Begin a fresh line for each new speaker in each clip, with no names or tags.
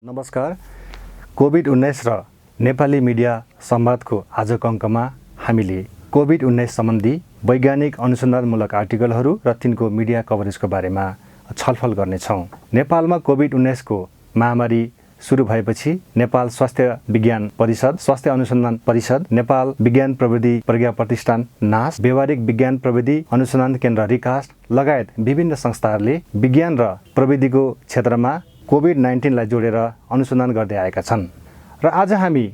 नमस्कार। कोभिड-19 र नेपाली मिडिया संवादको आजको अङ्कमा हामीले कोभिड-19 सम्बन्धी वैज्ञानिक अनुसन्धानमूलक आर्टिकलहरू र तिनको मिडिया कभरेजको बारेमा छलफल गर्नेछौँ। नेपालमा कोभिड-19 को महामारी सुरु भएपछि नेपाल स्वास्थ्य विज्ञान परिषद, स्वास्थ्य अनुसन्धान परिषद, नेपाल विज्ञान प्रविधि प्रज्ञा प्रतिष्ठान नास, व्यावहारिक विज्ञान प्रविधि अनुसन्धान केन्द्र रिकास्ट लगायत विभिन्न संस्थाहरूले विज्ञान र प्रविधिको क्षेत्रमा कोभिड-19 लाई जोडेर अनुसन्धान गर्दै आएका छन् र आज हामी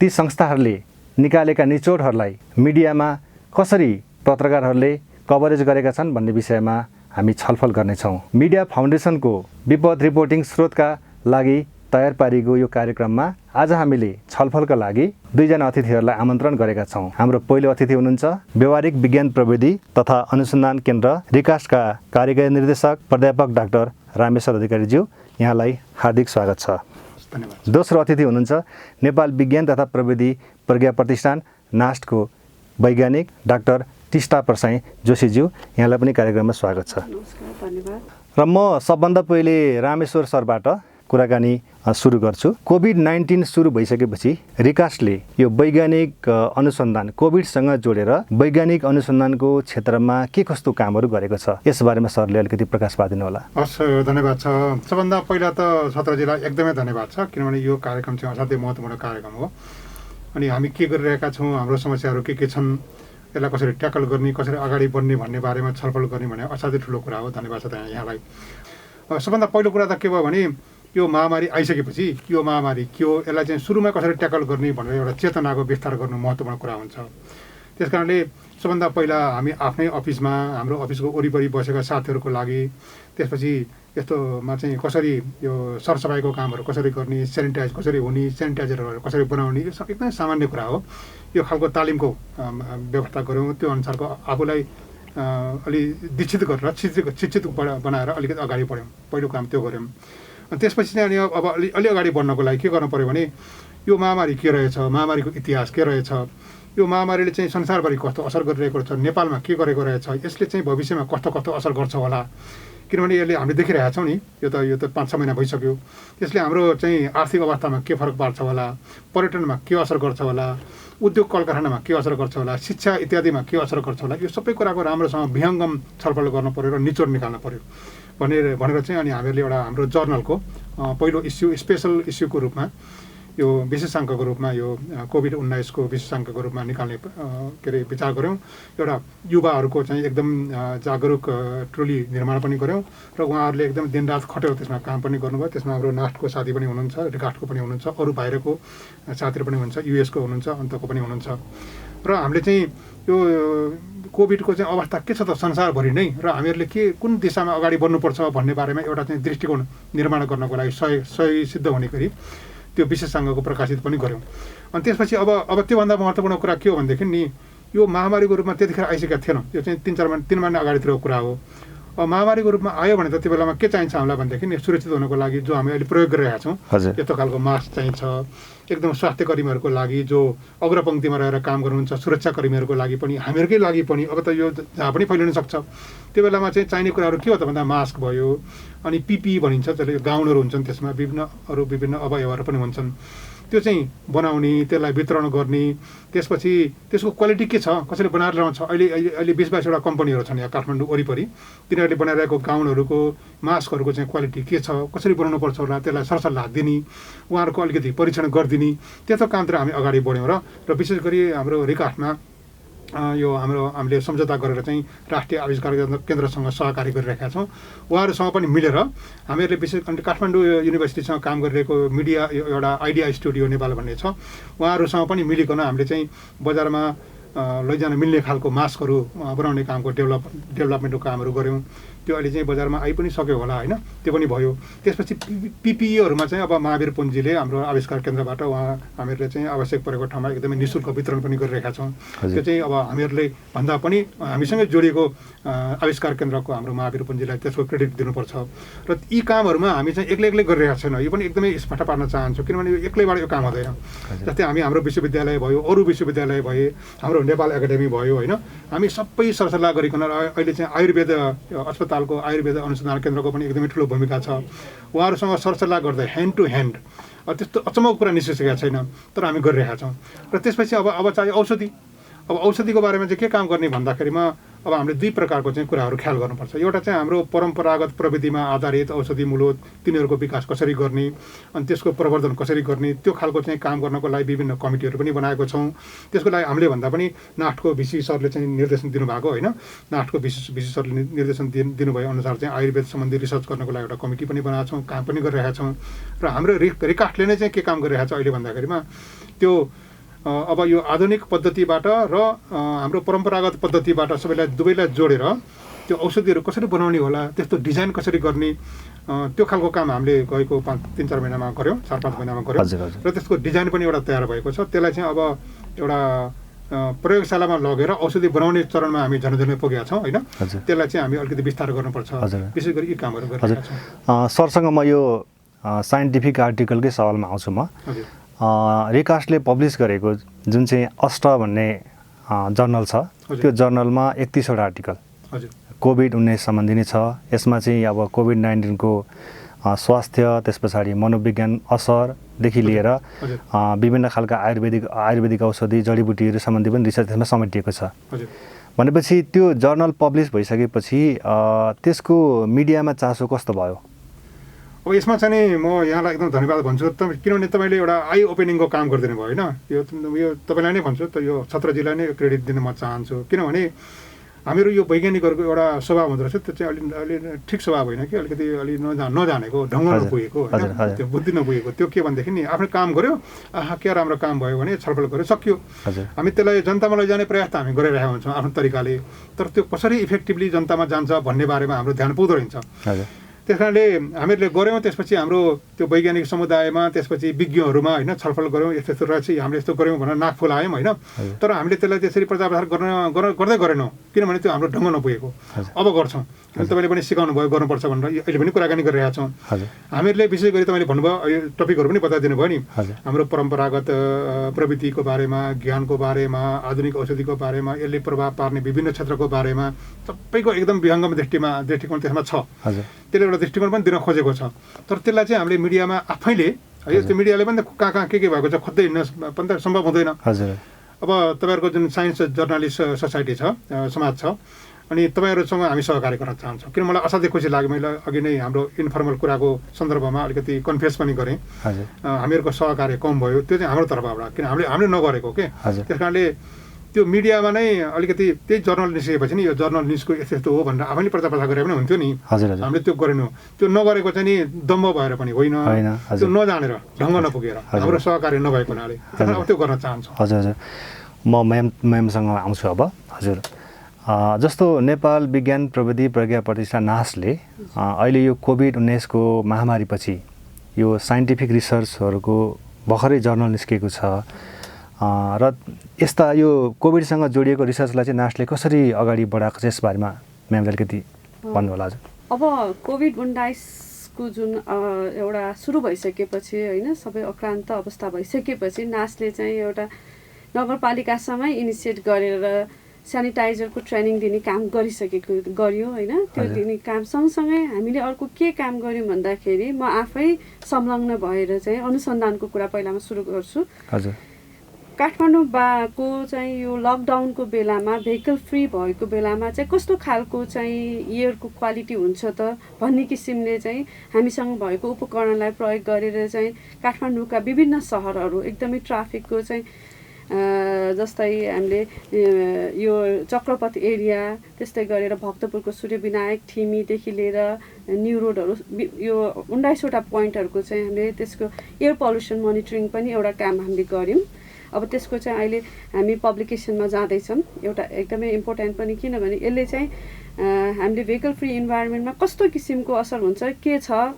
ती संस्थाहरूले निकालेका निचोडहरूलाई मिडियामा कसरी पत्रकारहरूले कभरेज गरेका छन् भन्ने विषयमा हामी छलफल गर्नेछौँ। मिडिया फाउन्डेसनको विपद रिपोर्टिङ स्रोतका लागि तयार पारिएको यो कार्यक्रममा आज हामीले छलफलका लागि दुईजना अतिथिहरूलाई आमन्त्रण गरेका छौँ। हाम्रो पहिलो अतिथि हुनुहुन्छ व्यावहारिक विज्ञान प्रविधि तथा अनुसन्धान केन्द्र रिकास्टका कार्यकारी निर्देशक प्राध्यापक डाक्टर रामेश्वर अधिकारीज्यू, यहाँलाई हार्दिक स्वागत छ।
धन्यवाद।
दोस्रो अतिथि हुनुहुन्छ नेपाल विज्ञान तथा प्रविधि प्रज्ञा प्रतिष्ठान नास्टको वैज्ञानिक डाक्टर टिस्टा प्रसाई जोशीज्यू, यहाँलाई पनि कार्यक्रममा स्वागत छ।
नमस्कार, धन्यवाद।
र म सबभन्दा पहिले रामेश्वर सरबाट कुराकानी सुरु गर्छु। कोभिड-19 सुरु भइसकेपछि रिकास्टले यो वैज्ञानिक अनुसन्धान कोभिडसँग जोडेर वैज्ञानिक अनुसन्धानको क्षेत्रमा के कस्तो कामहरू गरेको छ, यसबारेमा सरले अलिकति प्रकाश पारिदिनु होला।
हस्, धन्यवाद छ। सबभन्दा पहिला त छत्रजीलाई एकदमै धन्यवाद छ, किनभने यो कार्यक्रम चाहिँ असाध्यै महत्त्वपूर्ण कार्यक्रम हो। अनि हामी के गरिरहेका छौँ, हाम्रो समस्याहरू के छन्, यसलाई कसरी ट्याकल गर्ने, कसरी अगाडि बढ्ने भन्ने बारेमा छलफल गर्ने भने असाध्यै ठुलो कुरा हो। धन्यवाद छ यहाँलाई। सबभन्दा पहिलो कुरा त के भयो भने यो महामारी आइसकेपछि यो महामारी के हो, यसलाई चाहिँ सुरुमा कसरी ट्याकल गर्ने भनेर एउटा चेतनाको विस्तार गर्नु महत्त्वपूर्ण कुरा हुन्छ। त्यस कारणले सबभन्दा पहिला हामी आफ्नै अफिसमा, हाम्रो अफिसको वरिपरि बसेका साथीहरूको लागि, त्यसपछि यस्तोमा चाहिँ कसरी यो सरसफाइको कामहरू कसरी गर्ने, सेनिटाइज कसरी हुने, सेनिटाइजरहरू कसरी बनाउने, यो सब एकदमै सामान्य कुरा हो। यो खालको तालिमको व्यवस्था गऱ्यौँ। त्यो अनुसारको आफूलाई अलि दीक्षित गरेर शिक्षित बनाएर अलिकति अगाडि बढ्यौँ। पहिलो काम त्यो गऱ्यौँ। अनि त्यसपछि चाहिँ अब अलि अगाडि बढ्नको लागि के गर्नु पऱ्यो भने यो महामारी के रहेछ, महामारीको इतिहास के रहेछ, यो महामारीले चाहिँ संसारभरि कस्तो असर गरिरहेको छ, नेपालमा के गरेको रहेछ, यसले चाहिँ भविष्यमा कस्तो कस्तो असर गर्छ होला। किनभने यसले हामीले देखिरहेका छौँ नि, यो त 5-6 महिना भइसक्यो। यसले हाम्रो चाहिँ आर्थिक अवस्थामा के फरक पार्छ होला, पर्यटनमा के असर गर्छ होला, उद्योग कलकारखानामा के असर गर्छ होला, शिक्षा इत्यादिमा के असर गर्छ होला, यो सबै कुराको राम्रोसँग विहङ्गम छलफल गर्नु पऱ्यो र निचोड निकाल्नु पऱ्यो भनेर चाहिँ अनि हामीहरूले एउटा हाम्रो जर्नलको पहिलो इस्यु, स्पेसल इस्युको रूपमा, यो विशेषाङ्कको रूपमा, यो कोभिड-19 को विशेषाङ्कको रूपमा निकाल्ने के अरे विचार गऱ्यौँ। एउटा युवाहरूको चाहिँ एकदम जागरुक टोली निर्माण पनि गऱ्यौँ र उहाँहरूले एकदम दिनरात खटेर त्यसमा काम पनि गर्नुभयो। त्यसमा हाम्रो नास्टको साथी पनि हुनुहुन्छ, रिकास्टको पनि हुनुहुन्छ, अरू बाहिरको साथीहरू पनि हुनुहुन्छ, युएसको हुनुहुन्छ, अन्तको पनि हुनुहुन्छ। र हामीले चाहिँ यो कोभिडको चाहिँ अवस्था के छ त संसारभरि नै, र हामीहरूले कुन दिशामा अगाडि बढ्नुपर्छ भन्ने बारेमा एउटा चाहिँ दृष्टिकोण निर्माण गर्नको लागि सही सिद्ध हुने गरी त्यो विशेषाङ्कको प्रकाशित पनि गऱ्यौँ। अनि त्यसपछि अब त्योभन्दा महत्त्वपूर्ण कुरा के हो भनेदेखि नि, यो महामारीको रूपमा त्यतिखेर आइसकेका थिएनौँ। यो चाहिँ 3 महिना अगाडितिरको कुरा हो। अब महामारीको रूपमा आयो भने त त्यो बेलामा के चाहिन्छ हामीलाई भनेदेखि सुरक्षित हुनको लागि जो हामी अहिले प्रयोग गरिरहेका छौँ, यस्तो खालको मास्क चाहिन्छ। एकदम स्वास्थ्य कर्मीहरूको लागि जो अग्रपङ्क्तिमा रहेर काम गर्नुहुन्छ, सुरक्षाकर्मीहरूको लागि पनि, हामीहरूकै लागि पनि, अब त यो जहाँ पनि फैलिन सक्छ। त्यो बेलामा चाहिँ चाहिने कुराहरू के हो त भन्दा मास्क भयो, अनि पिपी भनिन्छ, जसले गाउनहरू हुन्छन्, त्यसमा विभिन्न अवयवहरू पनि हुन्छन्। त्यो चाहिँ बनाउने, त्यसलाई वितरण गर्ने, त्यसपछि त्यसको क्वालिटी के छ, कसरी बनाएर ल्याउँछ। अहिले 20-22वटा कम्पनीहरू छन् यहाँ काठमाडौँ वरिपरि, तिनीहरूले बनाइरहेको गाउनहरूको, मास्कहरूको चाहिँ क्वालिटी के छ, कसरी बनाउनुपर्छ होला, त्यसलाई सरसल्लाह दिने, उहाँहरूको अलिकति परीक्षण गरिदिने, त्यस्तो कामतिर हामी अगाडि बढ्यौँ। र विशेष गरी हाम्रो रिकास्टमा यो हामीले सम्झौता गरेर चाहिँ राष्ट्रिय आविष्कार केन्द्रसँग सहकारी गरिरहेका छौँ। उहाँहरूसँग पनि मिलेर हामीहरूले विशेष काठमाडौँ युनिभर्सिटीसँग काम गरिरहेको मिडिया एउटा आइडिया स्टुडियो नेपाल भन्ने छ, उहाँहरूसँग पनि मिलिकन हामीले चाहिँ बजारमा लैजान मिल्ने खालको मास्कहरू बनाउने कामको डेभलपमेन्टको कामहरू गऱ्यौँ। त्यो अहिले चाहिँ बजारमा आइ पनि सक्यो होला, होइन, त्यो पनि भयो। त्यसपछि पिपिईहरूमा चाहिँ अब महावीर पुञ्जीले हाम्रो आविष्कार केन्द्रबाट हामीहरूले चाहिँ आवश्यक परेको ठाउँमा एकदमै निःशुल्क वितरण पनि गरिरहेका छौँ। त्यो चाहिँ अब हामीहरूले भन्दा पनि हामीसँगै जोडिएको आविष्कार केन्द्रको हाम्रो महावीर पुञ्जीलाई त्यसको क्रेडिट दिनुपर्छ। र यी कामहरूमा हामी चाहिँ एक्लै गरिरहेका छैनौँ। यो पनि एकदमै स्पष्ट पार्न चाहन्छु, किनभने यो एक्लैबाट यो काम हुँदैन। जस्तै हाम्रो विश्वविद्यालय भयो, अरू विश्वविद्यालय भए, हाम्रो नेपाल एकाडेमी भयो, होइन, हामी सबै सरसल्लाह गरिकन अहिले चाहिँ आयुर्वेद अस्पताल नेपालको आयुर्वेद अनुसन्धान केन्द्रको पनि एकदमै ठुलो भूमिका छ। उहाँहरूसँग सरसल्लाह गर्दै ह्यान्ड टु ह्यान्ड त्यस्तो अचम्मको कुरा निस्किसकेका छैन, तर हामी गरिरहेका छौँ। र त्यसपछि अब चाहिँ औषधि, अब औषधिको बारेमा चाहिँ के काम गर्ने भन्दाखेरिमा अब हामीले दुई प्रकारको चाहिँ कुराहरू ख्याल गर्नुपर्छ। एउटा चाहिँ हाम्रो परम्परागत प्रविधिमा आधारित औषधि मूलक तिनीहरूको विकास कसरी गर्ने अनि त्यसको प्रवर्धन कसरी गर्ने, त्यो खालको चाहिँ काम गर्नको लागि विभिन्न कमिटीहरू पनि बनाएको छौँ। त्यसको लागि हामीले भन्दा पनि नाटको भिसी सरले चाहिँ निर्देशन दिनुभएको होइन, नाटको भिसी सरले निर्देशन दिनुभए अनुसार चाहिँ आयुर्वेद सम्बन्धी रिसर्च गर्नको लागि एउटा कमिटी पनि बनाएको छौँ, काम पनि गरिरहेका छौँ। र हाम्रो रिकास्टले नै चाहिँ के काम गरिरहेको छ अहिले भन्दाखेरिमा त्यो अब यो आधुनिक पद्धतिबाट र हाम्रो परम्परागत पद्धतिबाट दुवैलाई जोडेर त्यो औषधिहरू कसरी बनाउने होला, त्यस्तो डिजाइन कसरी गर्ने, त्यो खालको काम हामीले गएको 3-4 महिनामा गऱ्यौँ, 4-5 महिनामा गऱ्यौँ। र त्यसको डिजाइन पनि एउटा तयार भएको छ। त्यसलाई चाहिँ अब एउटा प्रयोगशालामा लगेर औषधि बनाउने चरणमा हामी झन्डै पुगेका छौँ होइन। त्यसलाई चाहिँ हामी अलिकति विस्तार गर्नुपर्छ, विशेष गरी यी कामहरू गरिरहेका छौँ।
सरसँग म यो साइन्टिफिक आर्टिकलकै सवालमा आउँछु। म रिकास्टले पब्लिस गरेको जुन चाहिँ अष्ट भन्ने जर्नल छ, त्यो जर्नलमा 31वटा आर्टिकल कोभिड-19 सम्बन्धी नै छ। यसमा चाहिँ अब कोभिड-19को स्वास्थ्य, त्यस पछाडि मनोविज्ञान असरदेखि लिएर विभिन्न खालका आयुर्वेदिक औषधि जडीबुटीहरू सम्बन्धी पनि रिसर्च त्यसमा समेटिएको छ। भनेपछि त्यो जर्नल पब्लिस भइसकेपछि त्यसको मिडियामा चासो कस्तो भयो?
अब यसमा चाहिँ नि म यहाँलाई एकदम धन्यवाद भन्छु, किनभने तपाईँले एउटा आई ओपनिङको काम गरिदिनु भयो होइन। यो तपाईँलाई नै भन्छु, त यो छत्रजीलाई नै क्रेडिट दिन म चाहन्छु। किनभने हामीहरू यो वैज्ञानिकहरूको एउटा स्वभाव हुँदो रहेछ, त्यो चाहिँ अलि ठिक स्वभाव होइन कि अलिकति नजानेको, ढङ्ग नपुगेको होइन, त्यो बुद्धि नपुगेको। त्यो के भनेदेखि नि आफ्नो काम गऱ्यो, क्या राम्रो काम भयो भने छलफल गऱ्यो, सक्यो। हामी त्यसलाई जनतामा लैजाने प्रयास त हामी गरिरहेका हुन्छौँ आफ्नो तरिकाले, तर त्यो कसरी इफेक्टिभली जनतामा जान्छ भन्ने बारेमा हाम्रो ध्यान पुग्दो रहन्छ। त्यस कारणले हामीहरूले गऱ्यौँ। त्यसपछि हाम्रो त्यो वैज्ञानिक समुदायमा, त्यसपछि विज्ञहरूमा होइन छलफल गऱ्यौँ, यस्तो यस्तो रहेछ, हामीले यस्तो गऱ्यौँ भनेर नाक फुलायौँ होइन। तर हामीले त्यसलाई त्यसरी प्रचार प्रसार गर्दै गरेनौँ, किनभने त्यो हाम्रो ढङ्ग नपुगेको। अब गर्छौँ, तपाईँले पनि सिकाउनु भयो गर्नुपर्छ भनेर अहिले पनि कुराकानी गरिरहेका छौँ। हामीहरूले विशेष गरी तपाईँले भन्नुभयो, यो टपिकहरू पनि बताइदिनु भयो नि, हाम्रो परम्परागत प्रविधिको बारेमा, ज्ञानको बारेमा, आधुनिक औषधिको बारेमा, यसले प्रभाव पार्ने विभिन्न क्षेत्रको बारेमा सबैको एकदम विहङ्गम दृष्टिकोण त्यसमा छ। त्यसले एउटा दृष्टिकोण पनि दिन खोजेको छ। तर त्यसलाई चाहिँ हामीले मिडियामा आफैले है, त्यो मिडियाले पनि कहाँ के भएको छ खोज्दै हिँड्न पनि त सम्भव हुँदैन। अब तपाईँहरूको जुन साइन्स जर्नलिस्ट सोसाइटी छ, समाज छ, अनि तपाईँहरूसँग हामी सहकार्य गर्न चाहन्छौँ। किन मलाई असाध्यै खुसी लाग्यो। मैले अघि नै हाम्रो इन्फर्मल कुराको सन्दर्भमा अलिकति कन्फेस पनि गरेँ, हामीहरूको सहकार्य कम भयो, त्यो चाहिँ हाम्रो तर्फबाट, किन हामीले नगरेको के। त्यस कारणले त्यो मिडियामा नै अलिकति त्यही जर्नल निस्किएपछि नि यो जर्नल न्युजको यस्तो यस्तो हो भनेर आफैले प्रचार प्रसार गरे पनि हुन्थ्यो नि। हामीले त्यो गरेनौँ। त्यो नगरेको चाहिँ नि दम्ब भएर पनि होइन, त्यो नजानेर ढङ्ग नपुगेर हाम्रो सहकार्य नभएको हुनाले अब त्यो गर्न चाहन्छौँ।
हजुर म म्यामसँग आउँछु अब। हजुर, जस्तो नेपाल विज्ञान प्रविधि प्रज्ञा प्रतिष्ठान नासले अहिले यो कोभिड-19को महामारीपछि यो साइन्टिफिक रिसर्चहरूको भर्खरै जर्नल निस्किएको छ र यस्ता यो कोभिडसँग जोडिएको रिसर्चलाई चाहिँ नासले कसरी अगाडि बढाएको छ, यसबारेमा म्यामले अलिकति भन्नु होला। हजुर,
अब कोभिड-19को जुन एउटा सुरु भइसकेपछि होइन, सबै अक्रान्त अवस्था भइसकेपछि नासले चाहिँ एउटा नगरपालिकासँगै इनिसिएट गरेर सेनिटाइजरको ट्रेनिङ दिने काम गरियो होइन। त्यो दिने काम सँगसँगै हामीले अर्को के काम गऱ्यौँ भन्दाखेरि म आफै संलग्न भएर चाहिँ अनुसन्धानको कुरा पहिलामा सुरु गर्छु।
हजुर,
काठमाडौँको चाहिँ यो लकडाउनको बेलामा भेहिकल फ्री भएको बेलामा चाहिँ कस्तो खालको चाहिँ एयरको क्वालिटी हुन्छ त भन्ने किसिमले चाहिँ हामीसँग भएको उपकरणलाई प्रयोग गरेर चाहिँ काठमाडौँका विभिन्न सहरहरू एकदमै ट्राफिकको चाहिँ जस्तै हामीले यो चक्रपथ एरिया, त्यस्तै गरेर भक्तपुरको सूर्यविनायक, ठिमीदेखि लिएर न्यू रोडहरू, यो 19वटा पोइन्टहरूको चाहिँ हामीले त्यसको एयर पल्युसन मोनिटरिङ पनि एउटा काम हामीले गऱ्यौँ। अब त्यसको चाहिँ अहिले हामी पब्लिकेसनमा जाँदैछौँ। एउटा एकदमै इम्पोर्टेन्ट पनि, किनभने यसले चाहिँ हामीले भेहिकल फ्री इन्भाइरोमेन्टमा कस्तो किसिमको असर हुन्छ, के छ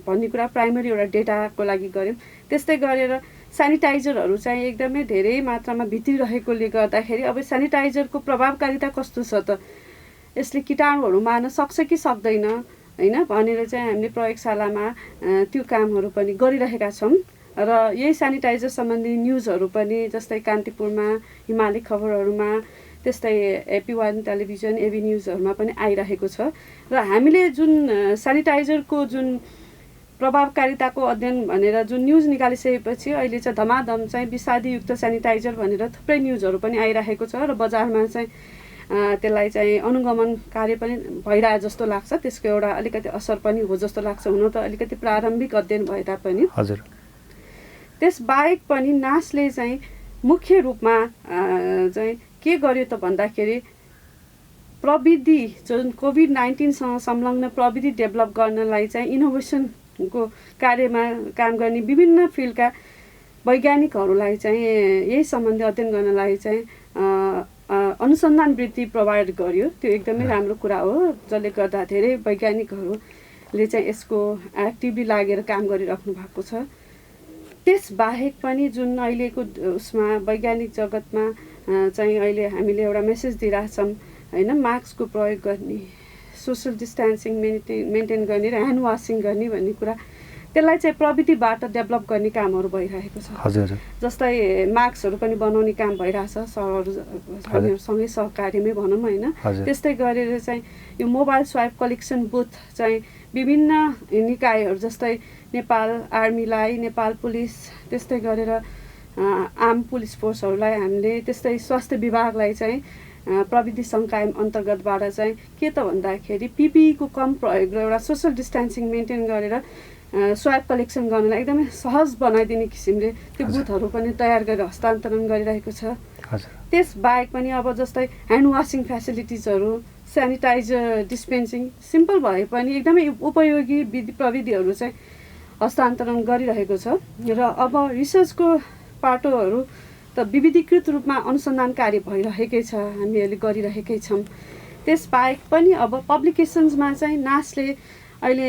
भन्ने कुरा प्राइमरी एउटा डेटाको लागि गऱ्यौँ। त्यस्तै गरेर सेनिटाइजरहरू चाहिँ एकदमै धेरै मात्रामा भित्रिरहेकोले गर्दाखेरि अब सेनिटाइजरको प्रभावकारिता कस्तो छ त, यसले कीटाणुहरू मार्न सक्छ कि सक्दैन होइन भनेर चाहिँ हामीले प्रयोगशालामा त्यो कामहरू पनि गरिरहेका छौँ। र यही सेनिटाइजर सम्बन्धी न्युजहरू पनि जस्तै कान्तिपुरमा, हिमालय खबरहरूमा, त्यस्तै AP1 टेलिभिजन, एबी न्युजहरूमा पनि आइरहेको छ। र हामीले जुन सेनिटाइजरको जुन प्रभावकारिताको अध्ययन भनेर जुन न्युज निकालिसकेपछि अहिले चाहिँ धमाधम चाहिँ विषादीयुक्त सेनिटाइजर भनेर थुप्रै न्युजहरू पनि आइरहेको छ र बजारमा चाहिँ त्यसलाई चाहिँ अनुगमन कार्य पनि भइरहेको जस्तो लाग्छ। त्यसको एउटा अलिकति असर पनि हो जस्तो लाग्छ। हुन त अलिकति प्रारम्भिक अध्ययन भए तापनि।
हजुर।
त्यसबाहेक पनि नासले चाहिँ मुख्य रूपमा चाहिँ के गर्यो त भन्दाखेरि प्रविधि जुन कोभिड-19सँग संलग्न प्रविधि डेभलप गर्नलाई चाहिँ इनोभेसनको कार्यमा काम गर्ने विभिन्न फिल्डका वैज्ञानिकहरूलाई चाहिँ यही सम्बन्धी अध्ययन गर्नलाई चाहिँ अनुसन्धान वृत्ति प्रोभाइड गर्यो। त्यो एकदमै राम्रो कुरा हो, जसले गर्दा धेरै वैज्ञानिकहरूले चाहिँ यसको एक्टिभली लागेर काम गरिराख्नु भएको छ। त्यसबाहेक पनि जुन अहिलेको उसमा वैज्ञानिक जगतमा चाहिँ अहिले हामीले एउटा मेसेज दिइरहेछौँ होइन, मास्कको प्रयोग गर्ने, सोसल डिस्टेन्सिङ मेन्टेन गर्ने र ह्यान्ड वासिङ गर्ने भन्ने कुरा, त्यसलाई चाहिँ प्रविधिबाट डेभलप गर्ने कामहरू भइरहेको छ।
हजुर।
जस्तै मास्कहरू पनि बनाउने काम भइरहेछ सरहरूसँगै सहकार्यमै भनौँ होइन। त्यस्तै गरेर चाहिँ यो मोबाइल स्वाइप कलेक्सन बुथ चाहिँ विभिन्न निकायहरू जस्तै नेपाल आर्मीलाई, नेपाल पुलिस, त्यस्तै गरेर आर्म पुलिस फोर्सहरूलाई हामीले, त्यस्तै स्वास्थ्य विभागलाई चाहिँ प्रविधि सङ्काय अन्तर्गतबाट चाहिँ के त भन्दाखेरि PPE को कम प्रयोग र एउटा सोसल डिस्टेन्सिङ मेन्टेन गरेर स्वाइप कलेक्सन गर्नलाई एकदमै सहज बनाइदिने किसिमले त्यो बुथहरू पनि तयार गरेर हस्तान्तरण गरिरहेको छ। त्यसबाहेक पनि अब जस्तै ह्यान्ड वासिङ फेसिलिटिजहरू, सेनिटाइजर डिस्पेन्सिङ सिम्पल भए पनि एकदमै उपयोगी प्रविधिहरू चाहिँ हस्तान्तरण गरिरहेको छ। र अब रिसर्चको पाटोहरू त विविधीकृत रूपमा अनुसन्धान कार्य भइरहेकै छ, हामीहरूले गरिरहेकै छौँ। त्यसबाहेक पनि अब पब्लिकेसन्समा चाहिँ नासले अहिले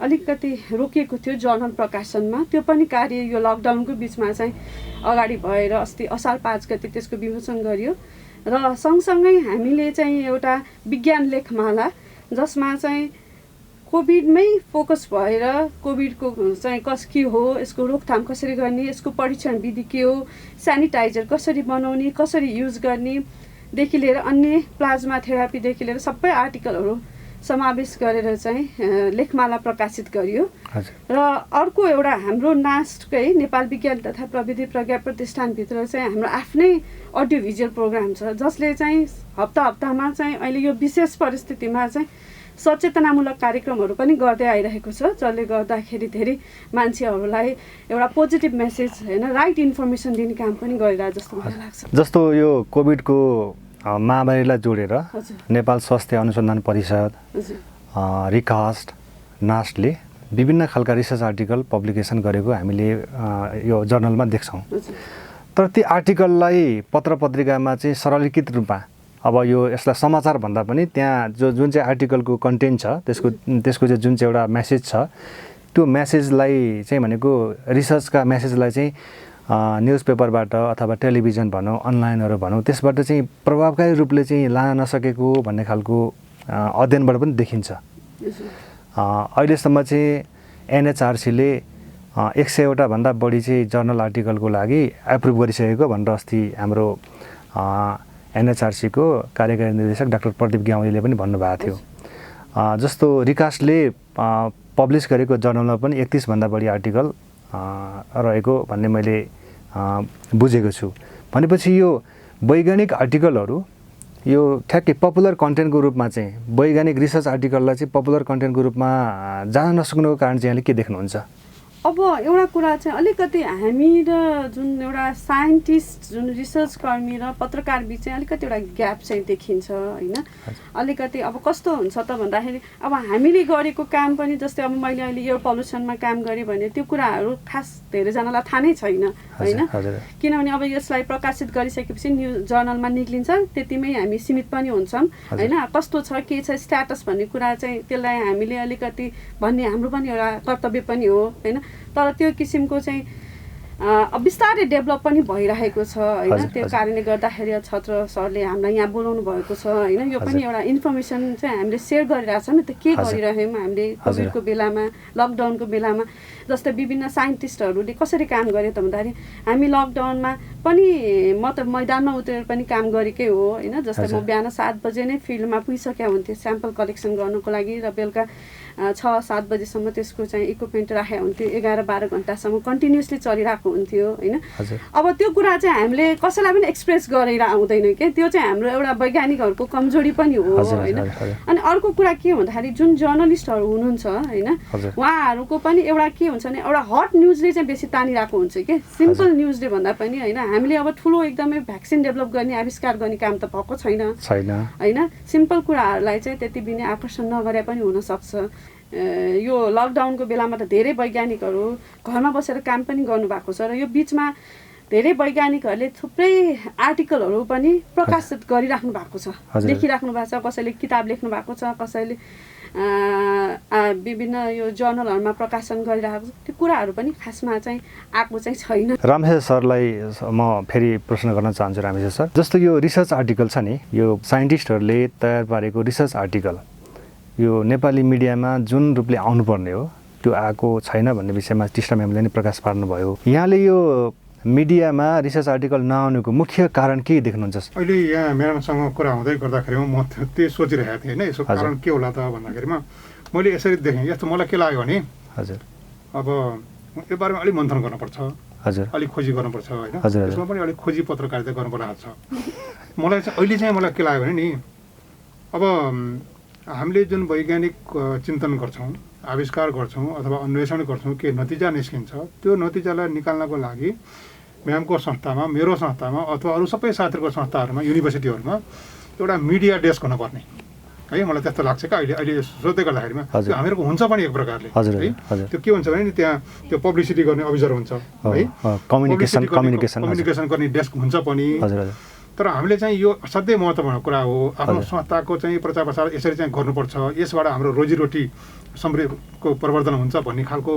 अलिकति रोकिएको थियो जर्नल प्रकाशनमा, त्यो पनि कार्य यो लकडाउनको बिचमा चाहिँ अगाडि भएर अस्ति असार 5 गते त्यसको विमोचन गरियो। र सँगसँगै हामीले चाहिँ एउटा विज्ञान लेखमाला जसमा चाहिँ कोभिडमै फोकस भएर कोभिडको चाहिँ के हो, यसको रोकथाम कसरी गर्ने, यसको परीक्षण विधि के हो, सेनिटाइजर कसरी बनाउने, कसरी युज गर्नेदेखि लिएर अन्य प्लाज्मा थेरापीदेखि लिएर सबै आर्टिकलहरू समावेश गरेर चाहिँ लेखमाला प्रकाशित गरियो। र अर्को एउटा हाम्रो नास्टकै नेपाल विज्ञान तथा प्रविधि प्रज्ञा प्रतिष्ठानभित्र चाहिँ हाम्रो आफ्नै अडियो भिजुअल प्रोग्राम छ, जसले चाहिँ हप्तामा चाहिँ अहिले यो विशेष परिस्थितिमा चाहिँ सचेतनामूलक कार्यक्रमहरू पनि गर्दै आइरहेको छ, जसले गर्दाखेरि धेरै मान्छेहरूलाई एउटा पोजिटिभ मेसेज होइन, राइट इन्फर्मेसन दिने काम पनि गरिरहेको जस्तो मलाई लाग्छ।
जस्तो यो कोभिडको महामारीलाई जोडेर नेपाल स्वास्थ्य अनुसन्धान परिषद, रिकास्ट, नास्टले विभिन्न खालका रिसर्च आर्टिकल पब्लिकेसन गरेको हामीले यो जर्नलमा देख्छौँ। तर ती आर्टिकललाई पत्र पत्रिकामा चाहिँ सरलीकृत रूपमा, अब यो यसलाई समाचार भन्दा पनि त्यहाँ जुन चाहिँ आर्टिकलको कन्टेन्ट छ त्यसको चाहिँ जुन चाहिँ एउटा मेसेज छ, त्यो मेसेजलाई चाहिँ भनेको रिसर्चका मेसेजलाई चाहिँ न्युज पेपरबाट अथवा टेलिभिजन भनौँ, अनलाइनहरू भनौँ, त्यसबाट चाहिँ प्रभावकारी रूपले चाहिँ लान नसकेको भन्ने खालको अध्ययनबाट पनि देखिन्छ। अहिलेसम्म चाहिँ NHRCले 100वटा भन्दा बढी चाहिँ जर्नल आर्टिकलको लागि एप्रुभ गरिसकेको भनेर अस्ति हाम्रो NHRCको कार्यकारी निर्देशक डाक्टर प्रदीप ग्यावालीले पनि भन्नुभएको थियो। जस्तो रिकास्टले पब्लिस गरेको जर्नलमा पनि 31 भन्दा बढी आर्टिकल रहेको भन्ने मैले बुझेको छु। भनेपछि यो वैज्ञानिक आर्टिकलहरू यो ठ्याक्कै पपुलर कन्टेन्टको रूपमा चाहिँ, वैज्ञानिक रिसर्च आर्टिकललाई चाहिँ पपुलर कन्टेन्टको रूपमा जान नसक्नुको कारण चाहिँ यहाँले के देख्नुहुन्छ?
अब एउटा कुरा चाहिँ अलिकति हामी र जुन एउटा साइन्टिस्ट, जुन रिसर्च कर्मी र पत्रकार बिच चाहिँ अलिकति एउटा ग्याप चाहिँ देखिन्छ होइन। अलिकति अब कस्तो हुन्छ त भन्दाखेरि अब हामीले गरेको काम पनि, जस्तै अब मैले अहिले एयर पल्युसनमा काम गरेँ भने त्यो कुराहरू खास धेरैजनालाई थाहा नै छैन होइन, किनभने अब यसलाई प्रकाशित गरिसकेपछि न्युज जर्नलमा निक्लिन्छ, त्यतिमै हामी सीमित पनि हुन्छौँ होइन। कस्तो छ, के छ, स्ट्याटस भन्ने कुरा चाहिँ त्यसलाई हामीले अलिकति भन्ने हाम्रो पनि एउटा कर्तव्य पनि हो होइन। तर त्यो किसिमको चाहिँ अब बिस्तारै डेभलप पनि भइरहेको छ होइन
हजुर,
त्यो
हजुर।
कारणले गर्दाखेरि छत्र सरले हामीलाई यहाँ बोलाउनु भएको छ होइन यो पनि एउटा इन्फर्मेसन चाहिँ हामीले सेयर गरिरहेछौँ नि त के
हजुर।
गरिरहेछौँ हामीले
हजुर।
कोभिडको बेलामा लकडाउनको बेलामा जस्तै विभिन्न साइन्टिस्टहरूले कसरी काम गरे त भन्दाखेरि हामी लकडाउनमा पनि म त मैदानमा उत्रेर पनि काम गरेकै हो होइन जस्तै म
हजुर।
बिहान 7 बजे नै फिल्डमा पुगिसकेको हुन्थेँ स्याम्पल कलेक्सन गर्नको लागि र बेलुका 6-7 बजीसम्म त्यसको चाहिँ इक्विपमेन्ट राखेको हुन्थ्यो 11-12 घन्टासम्म कन्टिन्युसली चलिरहेको हुन्थ्यो होइन
हजुर।
अब त्यो कुरा चाहिँ हामीले कसैलाई पनि एक्सप्रेस गरेर आउँदैन क्या त्यो चाहिँ हाम्रो एउटा वैज्ञानिकहरूको कमजोरी पनि हो
हजुर,
होइन
हजुर, हजुर।
अनि अर्को कुरा के भन्दाखेरि जुन जर्नलिस्टहरू हुनुहुन्छ होइन
हजुर।
उहाँहरूको पनि एउटा के हुन्छ भने एउटा हट न्युजले चाहिँ बेसी तानिरहेको हुन्छ कि सिम्पल न्युजले भन्दा पनि होइन हामीले अब ठुलो एकदमै भ्याक्सिन डेभलप गर्ने आविष्कार गर्ने काम त भएको छैन होइन सिम्पल कुराहरूलाई चाहिँ त्यति बिनै आकर्षण नगरे पनि हुनसक्छ यो लकडाउनको बेलामा त धेरै वैज्ञानिकहरू घरमा बसेर काम पनि गर्नुभएको छ र यो बिचमा धेरै वैज्ञानिकहरूले थुप्रै आर्टिकलहरू पनि प्रकाशित गरिराख्नु भएको छ
हजुर।
लेखिराख्नु भएको छ कसैले किताब लेख्नु भएको छ कसैले विभिन्न यो जर्नलहरूमा प्रकाशन गरिरहेको छ त्यो कुराहरू पनि खासमा चाहिँ आएको चाहिँ छैन।
रामेश्वर सरलाई म फेरि प्रश्न गर्न चाहन्छु रामेश्वर सर जस्तो यो रिसर्च आर्टिकल छ नि यो साइन्टिस्टहरूले तयार पारेको रिसर्च आर्टिकल यो नेपाली मिडियामा जुन रूपले आउनुपर्ने हो त्यो आएको छैन भन्ने विषयमा टिस्टा म्यामले नै प्रकाश पार्नुभयो यहाँले यो मिडियामा रिसर्च आर्टिकल नआउनुको मुख्य कारण के देख्नुहुन्छ
अहिले यहाँ म्याडमसँग कुरा हुँदै गर्दाखेरिमा म त्यही सोचिरहेको थिएँ होइन यसो कारण के होला त भन्दाखेरिमा मैले यसरी देखेँ यस्तो मलाई के लाग्यो भने
हजुर
अब यो बारेमा अलिक मन्थन गर्नुपर्छ
हजुर
अलिक खोजी गर्नुपर्छ होइन
हजुर, हजुर।
यसमा पनि अलिक खोजी पत्रकारिता गर्नु परिरहेको छ मलाई चाहिँ अहिले चाहिँ मलाई के लाग्यो भने नि अब हामीले जुन वैज्ञानिक चिन्तन गर्छौँ आविष्कार गर्छौँ अथवा अन्वेषण गर्छौँ के नतिजा निस्किन्छ त्यो नतिजालाई निकाल्नको लागि म्यामको संस्थामा मेरो संस्थामा अथवा अरू सबै साथीहरूको संस्थाहरूमा युनिभर्सिटीहरूमा एउटा मिडिया डेस्क हुनुपर्ने है मलाई त्यस्तो लाग्छ क्या अहिले अहिले सोध्दै गर्दाखेरिमा
हजुर।
त्यो हामीहरूको हुन्छ पनि एक प्रकारले
हजुर,
है
हजुर।
त्यो के हुन्छ भने नि त्यहाँ त्यो पब्लिसिटी गर्ने अफिसर हुन्छ है
कम्युनिकेसन
कम्युनिकेसन गर्ने डेस्क हुन्छ पनि
हजुर हजुर
तर हामीले चाहिँ यो असाध्यै महत्त्वपूर्ण कुरा हो आफ्नो
हजुर।
संस्थाको चाहिँ प्रचार प्रसार यसरी चाहिँ गर्नुपर्छ यसबाट हाम्रो रोजीरोटी समृद्धिको प्रवर्धन हुन्छ भन्ने खालको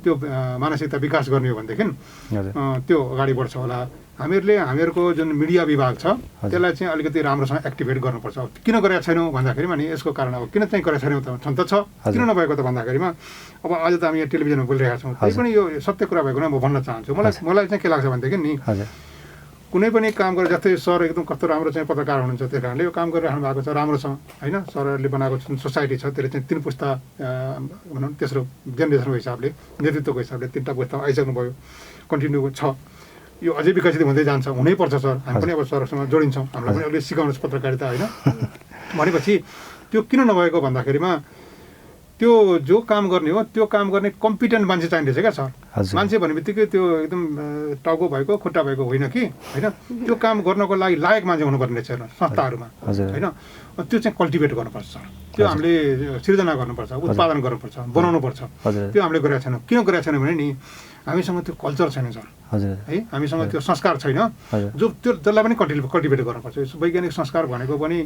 त्यो मानसिकता विकास गर्ने हो भनेदेखि
हजुर
त्यो अगाडि बढ्छ होला हामीहरूको जुन मिडिया विभाग छ त्यसलाई चाहिँ अलिकति राम्रोसँग एक्टिभेट गर्नुपर्छ किन गरेका छैनौँ भन्दाखेरिमा नि यसको कारण अब किन चाहिँ गरेका छैनौँ त छन् त छ किन नभएको त भन्दाखेरिमा अब आज त हामी यहाँ टेलिभिजनमा बोलिरहेका छौँ त्यही पनि यो सत्य कुरा भएको म भन्न चाहन्छु मलाई चाहिँ के लाग्छ भनेदेखि नि
हजुर
कुनै पनि काम गरेर जस्तै सर एकदम कस्तो राम्रो चाहिँ पत्रकार हुनुहुन्छ त्यही कारणले यो काम गरिराख्नु भएको छ राम्रोसँग होइन सरहरूले बनाएको जुन सोसाइटी छ त्यसले चाहिँ 3 पुस्ता भनौँ तेस्रो जेनेरेसनको हिसाबले नेतृत्वको हिसाबले 3टा पुस्ता आइसक्नुभयो कन्टिन्यू छ यो अझै विकसित हुँदै जान्छ हुनैपर्छ सर हामी पनि अब सरसँग जोडिन्छौँ हामीलाई पनि अलिक सिकाउनुहोस् पत्रकारिता होइन भनेपछि त्यो किन नभएको भन्दाखेरिमा त्यो जो काम गर्ने हो त्यो काम गर्ने कम्पिटेन्ट मान्छे चाहिँदैछ क्या सर मान्छे भन्ने बित्तिकै त्यो एकदम टाउको भएको खुट्टा भएको होइन कि होइन त्यो काम गर्नको लागि लायक मान्छे हुनुपर्ने रहेछ संस्थाहरूमा होइन त्यो चाहिँ कल्टिभेट गर्नुपर्छ सर त्यो हामीले सिर्जना गर्नुपर्छ उत्पादन गर्नुपर्छ बनाउनुपर्छ त्यो हामीले गरेका छैनौँ किन गरेका छैनौँ भने नि हामीसँग त्यो कल्चर छैन सर है हामीसँग त्यो संस्कार छैन जो त्यो त्यसलाई पनि कल्टिभेट गर्नुपर्छ वैज्ञानिक संस्कार भनेको पनि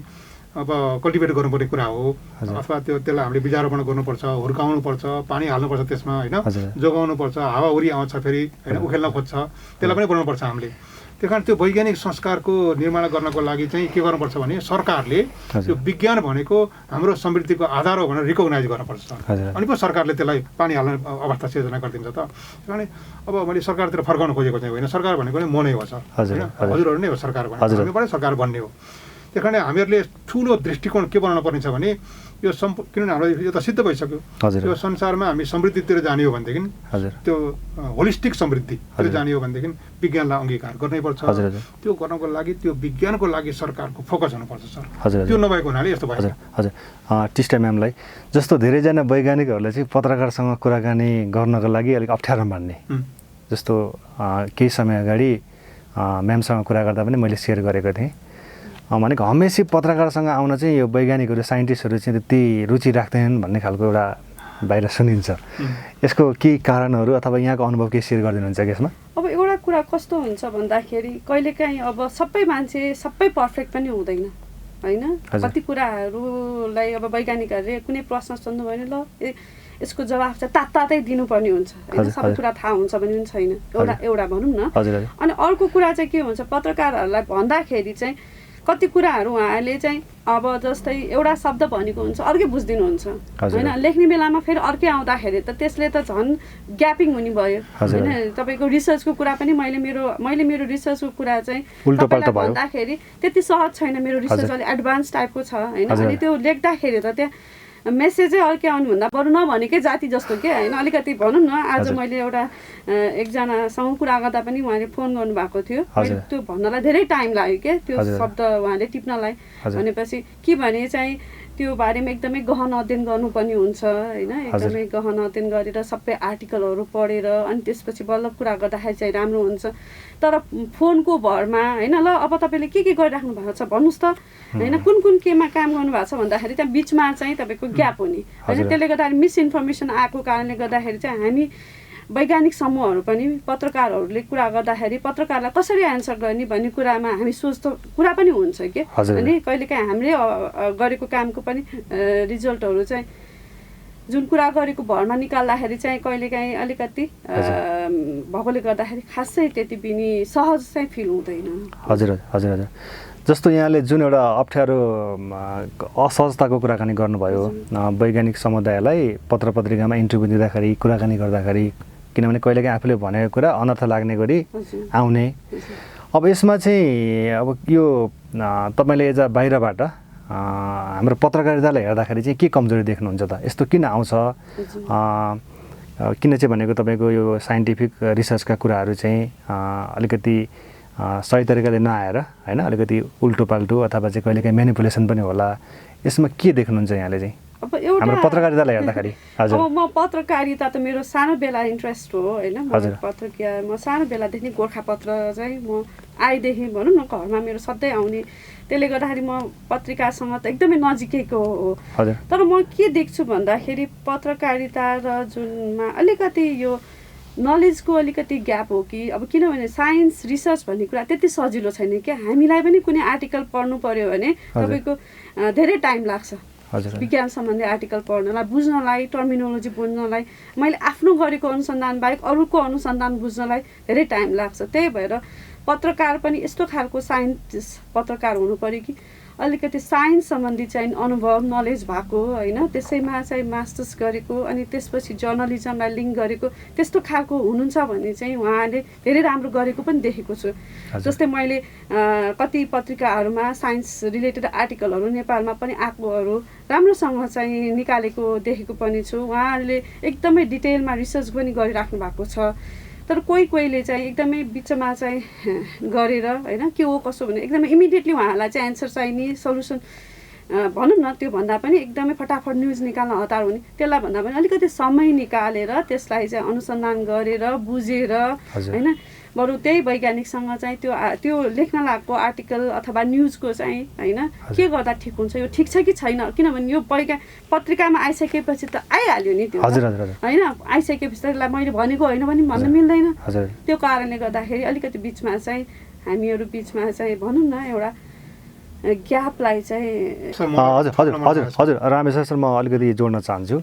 अब कल्टिभेट गर्नुपर्ने कुरा हो अथवा त्यसलाई हामीले बिजारोपण गर्नुपर्छ हुर्काउनुपर्छ पानी हाल्नुपर्छ त्यसमा होइन जोगाउनुपर्छ हावाहुरी आउँछ फेरि होइन उखेल्न खोज्छ त्यसलाई पनि बनाउनुपर्छ हामीले त्यही कारण त्यो वैज्ञानिक संस्कारको निर्माण गर्नको लागि चाहिँ के गर्नुपर्छ भने सरकारले त्यो विज्ञान भनेको हाम्रो समृद्धिको आधार हो भनेर रिकगनाइज गर्नुपर्छ अनि पो सरकारले त्यसलाई पानी हाल्ने अवस्था सिर्जना गरिदिन्छ त त्यही अब मैले सरकारतिर फर्काउन खोजेको चाहिँ होइन सरकार भनेको नै म नै हो सर होइन हजुरहरू नै हो सरकार भनेको हामीबाटै सरकार बन्ने हो त्यही कारण हामीहरूले ठुलो दृष्टिकोण के बनाउनु पर्ने छ भने यो किनभने हाम्रो यो त सिद्ध भइसक्यो यो संसारमा हामी समृद्धितिर जाने हो भनेदेखि त्यो होलिस्टिक समृद्धितिर जाने हो भनेदेखि विज्ञानलाई अङ्गीकार गर्नैपर्छ त्यो गर्नको लागि त्यो विज्ञानको लागि सरकारको फोकस हुनुपर्छ सर त्यो नभएको हुनाले यस्तो भयो
हजुर टिस्टा म्यामलाई जस्तो धेरैजना वैज्ञानिकहरूले चाहिँ पत्रकारसँग कुराकानी गर्नको लागि अलिक अप्ठ्यारो मान्ने जस्तो केही समय अगाडि म्यामसँग कुरा गर्दा पनि मैले सेयर गरेको थिएँ भनेको हमेसा पत्रकारसँग आउन चाहिँ यो वैज्ञानिकहरू साइन्टिस्टहरू चाहिँ त्यति रुचि राख्दैनन् भन्ने खालको एउटा बाहिर सुनिन्छ यसको के कारणहरू अथवा यहाँको अनुभव के सेयर गरिदिनुहुन्छ कि यसमा
अब एउटा कुरा कस्तो हुन्छ भन्दाखेरि कहिलेकाहीँ अब सबै मान्छे सबै पर्फेक्ट पनि हुँदैन होइन कति कुराहरूलाई अब वैज्ञानिकहरूले कुनै प्रश्न सोध्नु भने ल यसको जवाफ चाहिँ तात्तातै दिनुपर्ने हुन्छ होइन, सबै कुरा थाहा हुन्छ भने पनि छैन, एउटा भनौँ न। अनि अर्को कुरा चाहिँ के हुन्छ, पत्रकारहरूलाई भन्दाखेरि चाहिँ कति कुराहरू उहाँहरूले चाहिँ अब जस्तै एउटा शब्द भनेको हुन्छ अर्कै बुझिदिनुहुन्छ होइन, लेख्ने बेलामा फेरि अर्कै आउँदाखेरि त त्यसले त झन् ग्यापिङ हुने भयो होइन। तपाईँको रिसर्चको कुरा पनि मैले मेरो रिसर्चको कुरा चाहिँ तपाईँलाई भन्दाखेरि त्यति सहज छैन, मेरो रिसर्च अलिक एडभान्स टाइपको छ होइन। अनि त्यो लेख्दाखेरि त त्यहाँ मेसेजै अर्कै आउनुभन्दा बरु नभनेकै जाति जस्तो के होइन, अलिकति भनौँ न। आज मैले एउटा एकजनासँग कुरा गर्दा पनि उहाँले फोन गर्नुभएको थियो, मैले त्यो भन्नलाई धेरै टाइम लाग्यो क्या, त्यो शब्द उहाँले टिप्नलाई। भनेपछि के भने चाहिँ त्यो बारेमा एकदमै गहन अध्ययन गर्नुपर्ने हुन्छ होइन, एकदमै गहन अध्ययन गरेर सबै आर्टिकलहरू पढेर अनि त्यसपछि बल्ल कुरा गर्दाखेरि चाहिँ राम्रो हुन्छ। तर फोनको भरमा होइन, ल अब तपाईँले के गरिराख्नु भएको छ भन्नुहोस् त होइन, कुन केमा काम गर्नुभएको छ भन्दाखेरि त्यहाँ बिचमा चाहिँ तपाईँको ग्याप हुने होइन। त्यसले गर्दाखेरि मिसइन्फर्मेसन आएको कारणले गर्दाखेरि चाहिँ हामी वैज्ञानिक समूहहरू पनि पत्रकारहरूले कुरा गर्दाखेरि पत्रकारलाई कसरी एन्सर गर्ने भन्ने कुरामा हामी सोच्दो कुरा पनि हुन्छ कि। अनि कहिलेकाहीँ हामीले गरेको कामको पनि रिजल्टहरू चाहिँ जुन कुरा गरेको भरमा निकाल्दाखेरि चाहिँ कहिलेकाहीँ अलिकति भएकोले गर्दाखेरि खासै त्यति पनि सहज चाहिँ फिल हुँदैन।
हजुर हजुर हजुर। जस्तो यहाँले जुन एउटा अप्ठ्यारो असहजताको कुराकानी गर्नुभयो, वैज्ञानिक समुदायलाई पत्र पत्रिकामा इन्टरभ्यू दिँदाखेरि कुराकानी गर्दाखेरि, किनभने कहिलेकाहीँ आफूले भनेको कुरा अनर्थ लाग्ने गरी आउने। अब यसमा चाहिँ अब यो तपाईँले एज बाहिरबाट हाम्रो पत्रकारितालाई हेर्दाखेरि चाहिँ के कमजोरी देख्नुहुन्छ त? यस्तो किन आउँछ? किन चाहिँ भनेको तपाईँको यो साइन्टिफिक रिसर्चका कुराहरू चाहिँ अलिकति सही तरिकाले नआएर होइन, अलिकति उल्टो पाल्टो अथवा चाहिँ कहिलेकाहीँ म्यानिपुलेसन पनि होला, यसमा के देख्नुहुन्छ यहाँले चाहिँ
अब एउटा
हाम्रो पत्रकारितालाई हेर्दाखेरि? हजुर।
अब म पत्रकारिता त मेरो सानो बेला इन्ट्रेस्ट हो होइन, म सानो बेलादेखि गोर्खापत्र चाहिँ म आएदेखि भनौँ न घरमा मेरो सधैँ आउने, त्यसले गर्दाखेरि म पत्रिकासँग त एकदमै नजिकैको हो। तर म के देख्छु भन्दाखेरि पत्रकारिता र जुनमा अलिकति यो नलेजको अलिकति ग्याप हो कि। अब किनभने साइन्स रिसर्च भन्ने कुरा त्यति सजिलो छैन क्या, हामीलाई पनि कुनै आर्टिकल पढ्नु पर्यो भने तपाईँको धेरै टाइम लाग्छ विज्ञान सम्बन्धी आर्टिकल पढ्नलाई, बुझ्नलाई, टर्मिनोलोजी बुझ्नलाई, मैले आफ्नो गरेको अनुसन्धान बाहेक अरूको अनुसन्धान बुझ्नलाई धेरै टाइम लाग्छ। त्यही भएर पत्रकार पनि यस्तो खालको साइन्टिस्ट पत्रकार हुनु पऱ्यो कि अलिकति साइन्स सम्बन्धी चाहिँ अनुभव नलेज भएको होइन, त्यसैमा चाहिँ मास्टर्स गरेको अनि त्यसपछि जर्नलिजमलाई लिङ्क गरेको त्यस्तो खालको हुनुहुन्छ भने चाहिँ उहाँले धेरै राम्रो गरेको पनि देखेको छु। जस्तै मैले कति पत्रिकाहरूमा साइन्स रिलेटेड आर्टिकलहरू नेपालमा पनि आएकोहरू राम्रोसँग चाहिँ निकालेको देखेको पनि छु। उहाँहरूले एकदमै डिटेलमा रिसर्च पनि गरिराख्नु भएको छ। तर कोहीले चाहिँ एकदमै बिचमा चाहिँ गरेर होइन के हो कसो भने एकदमै इमिडिएटली उहाँहरूलाई चाहिँ एन्सर चाहिने, सल्युसन भनौँ न, त्यो भन्दा पनि एकदमै फटाफट न्युज निकाल्न हतार हुने, त्यसलाई भन्दा पनि अलिकति समय निकालेर त्यसलाई चाहिँ अनुसन्धान गरेर बुझेर होइन, बरु त्यही वैज्ञानिकसँग चाहिँ त्यो लेख्न लागेको आर्टिकल अथवा न्युजको चाहिँ होइन के गर्दा ठिक हुन्छ, यो ठिक छ कि छैन, किनभने यो पत्रिकामा आइसकेपछि त आइहाल्यो नि त्यो होइन, आइसकेपछि त यसलाई मैले भनेको होइन पनि भन्न मिल्दैन। त्यो कारणले गर्दाखेरि अलिकति बिचमा चाहिँ हामीहरू बिचमा चाहिँ भनौँ न एउटा ग्यापलाई चाहिँ
हजुर हजुर हजुर हजुर रामेश्वर सर, म अलिकति जोड्न चाहन्छु।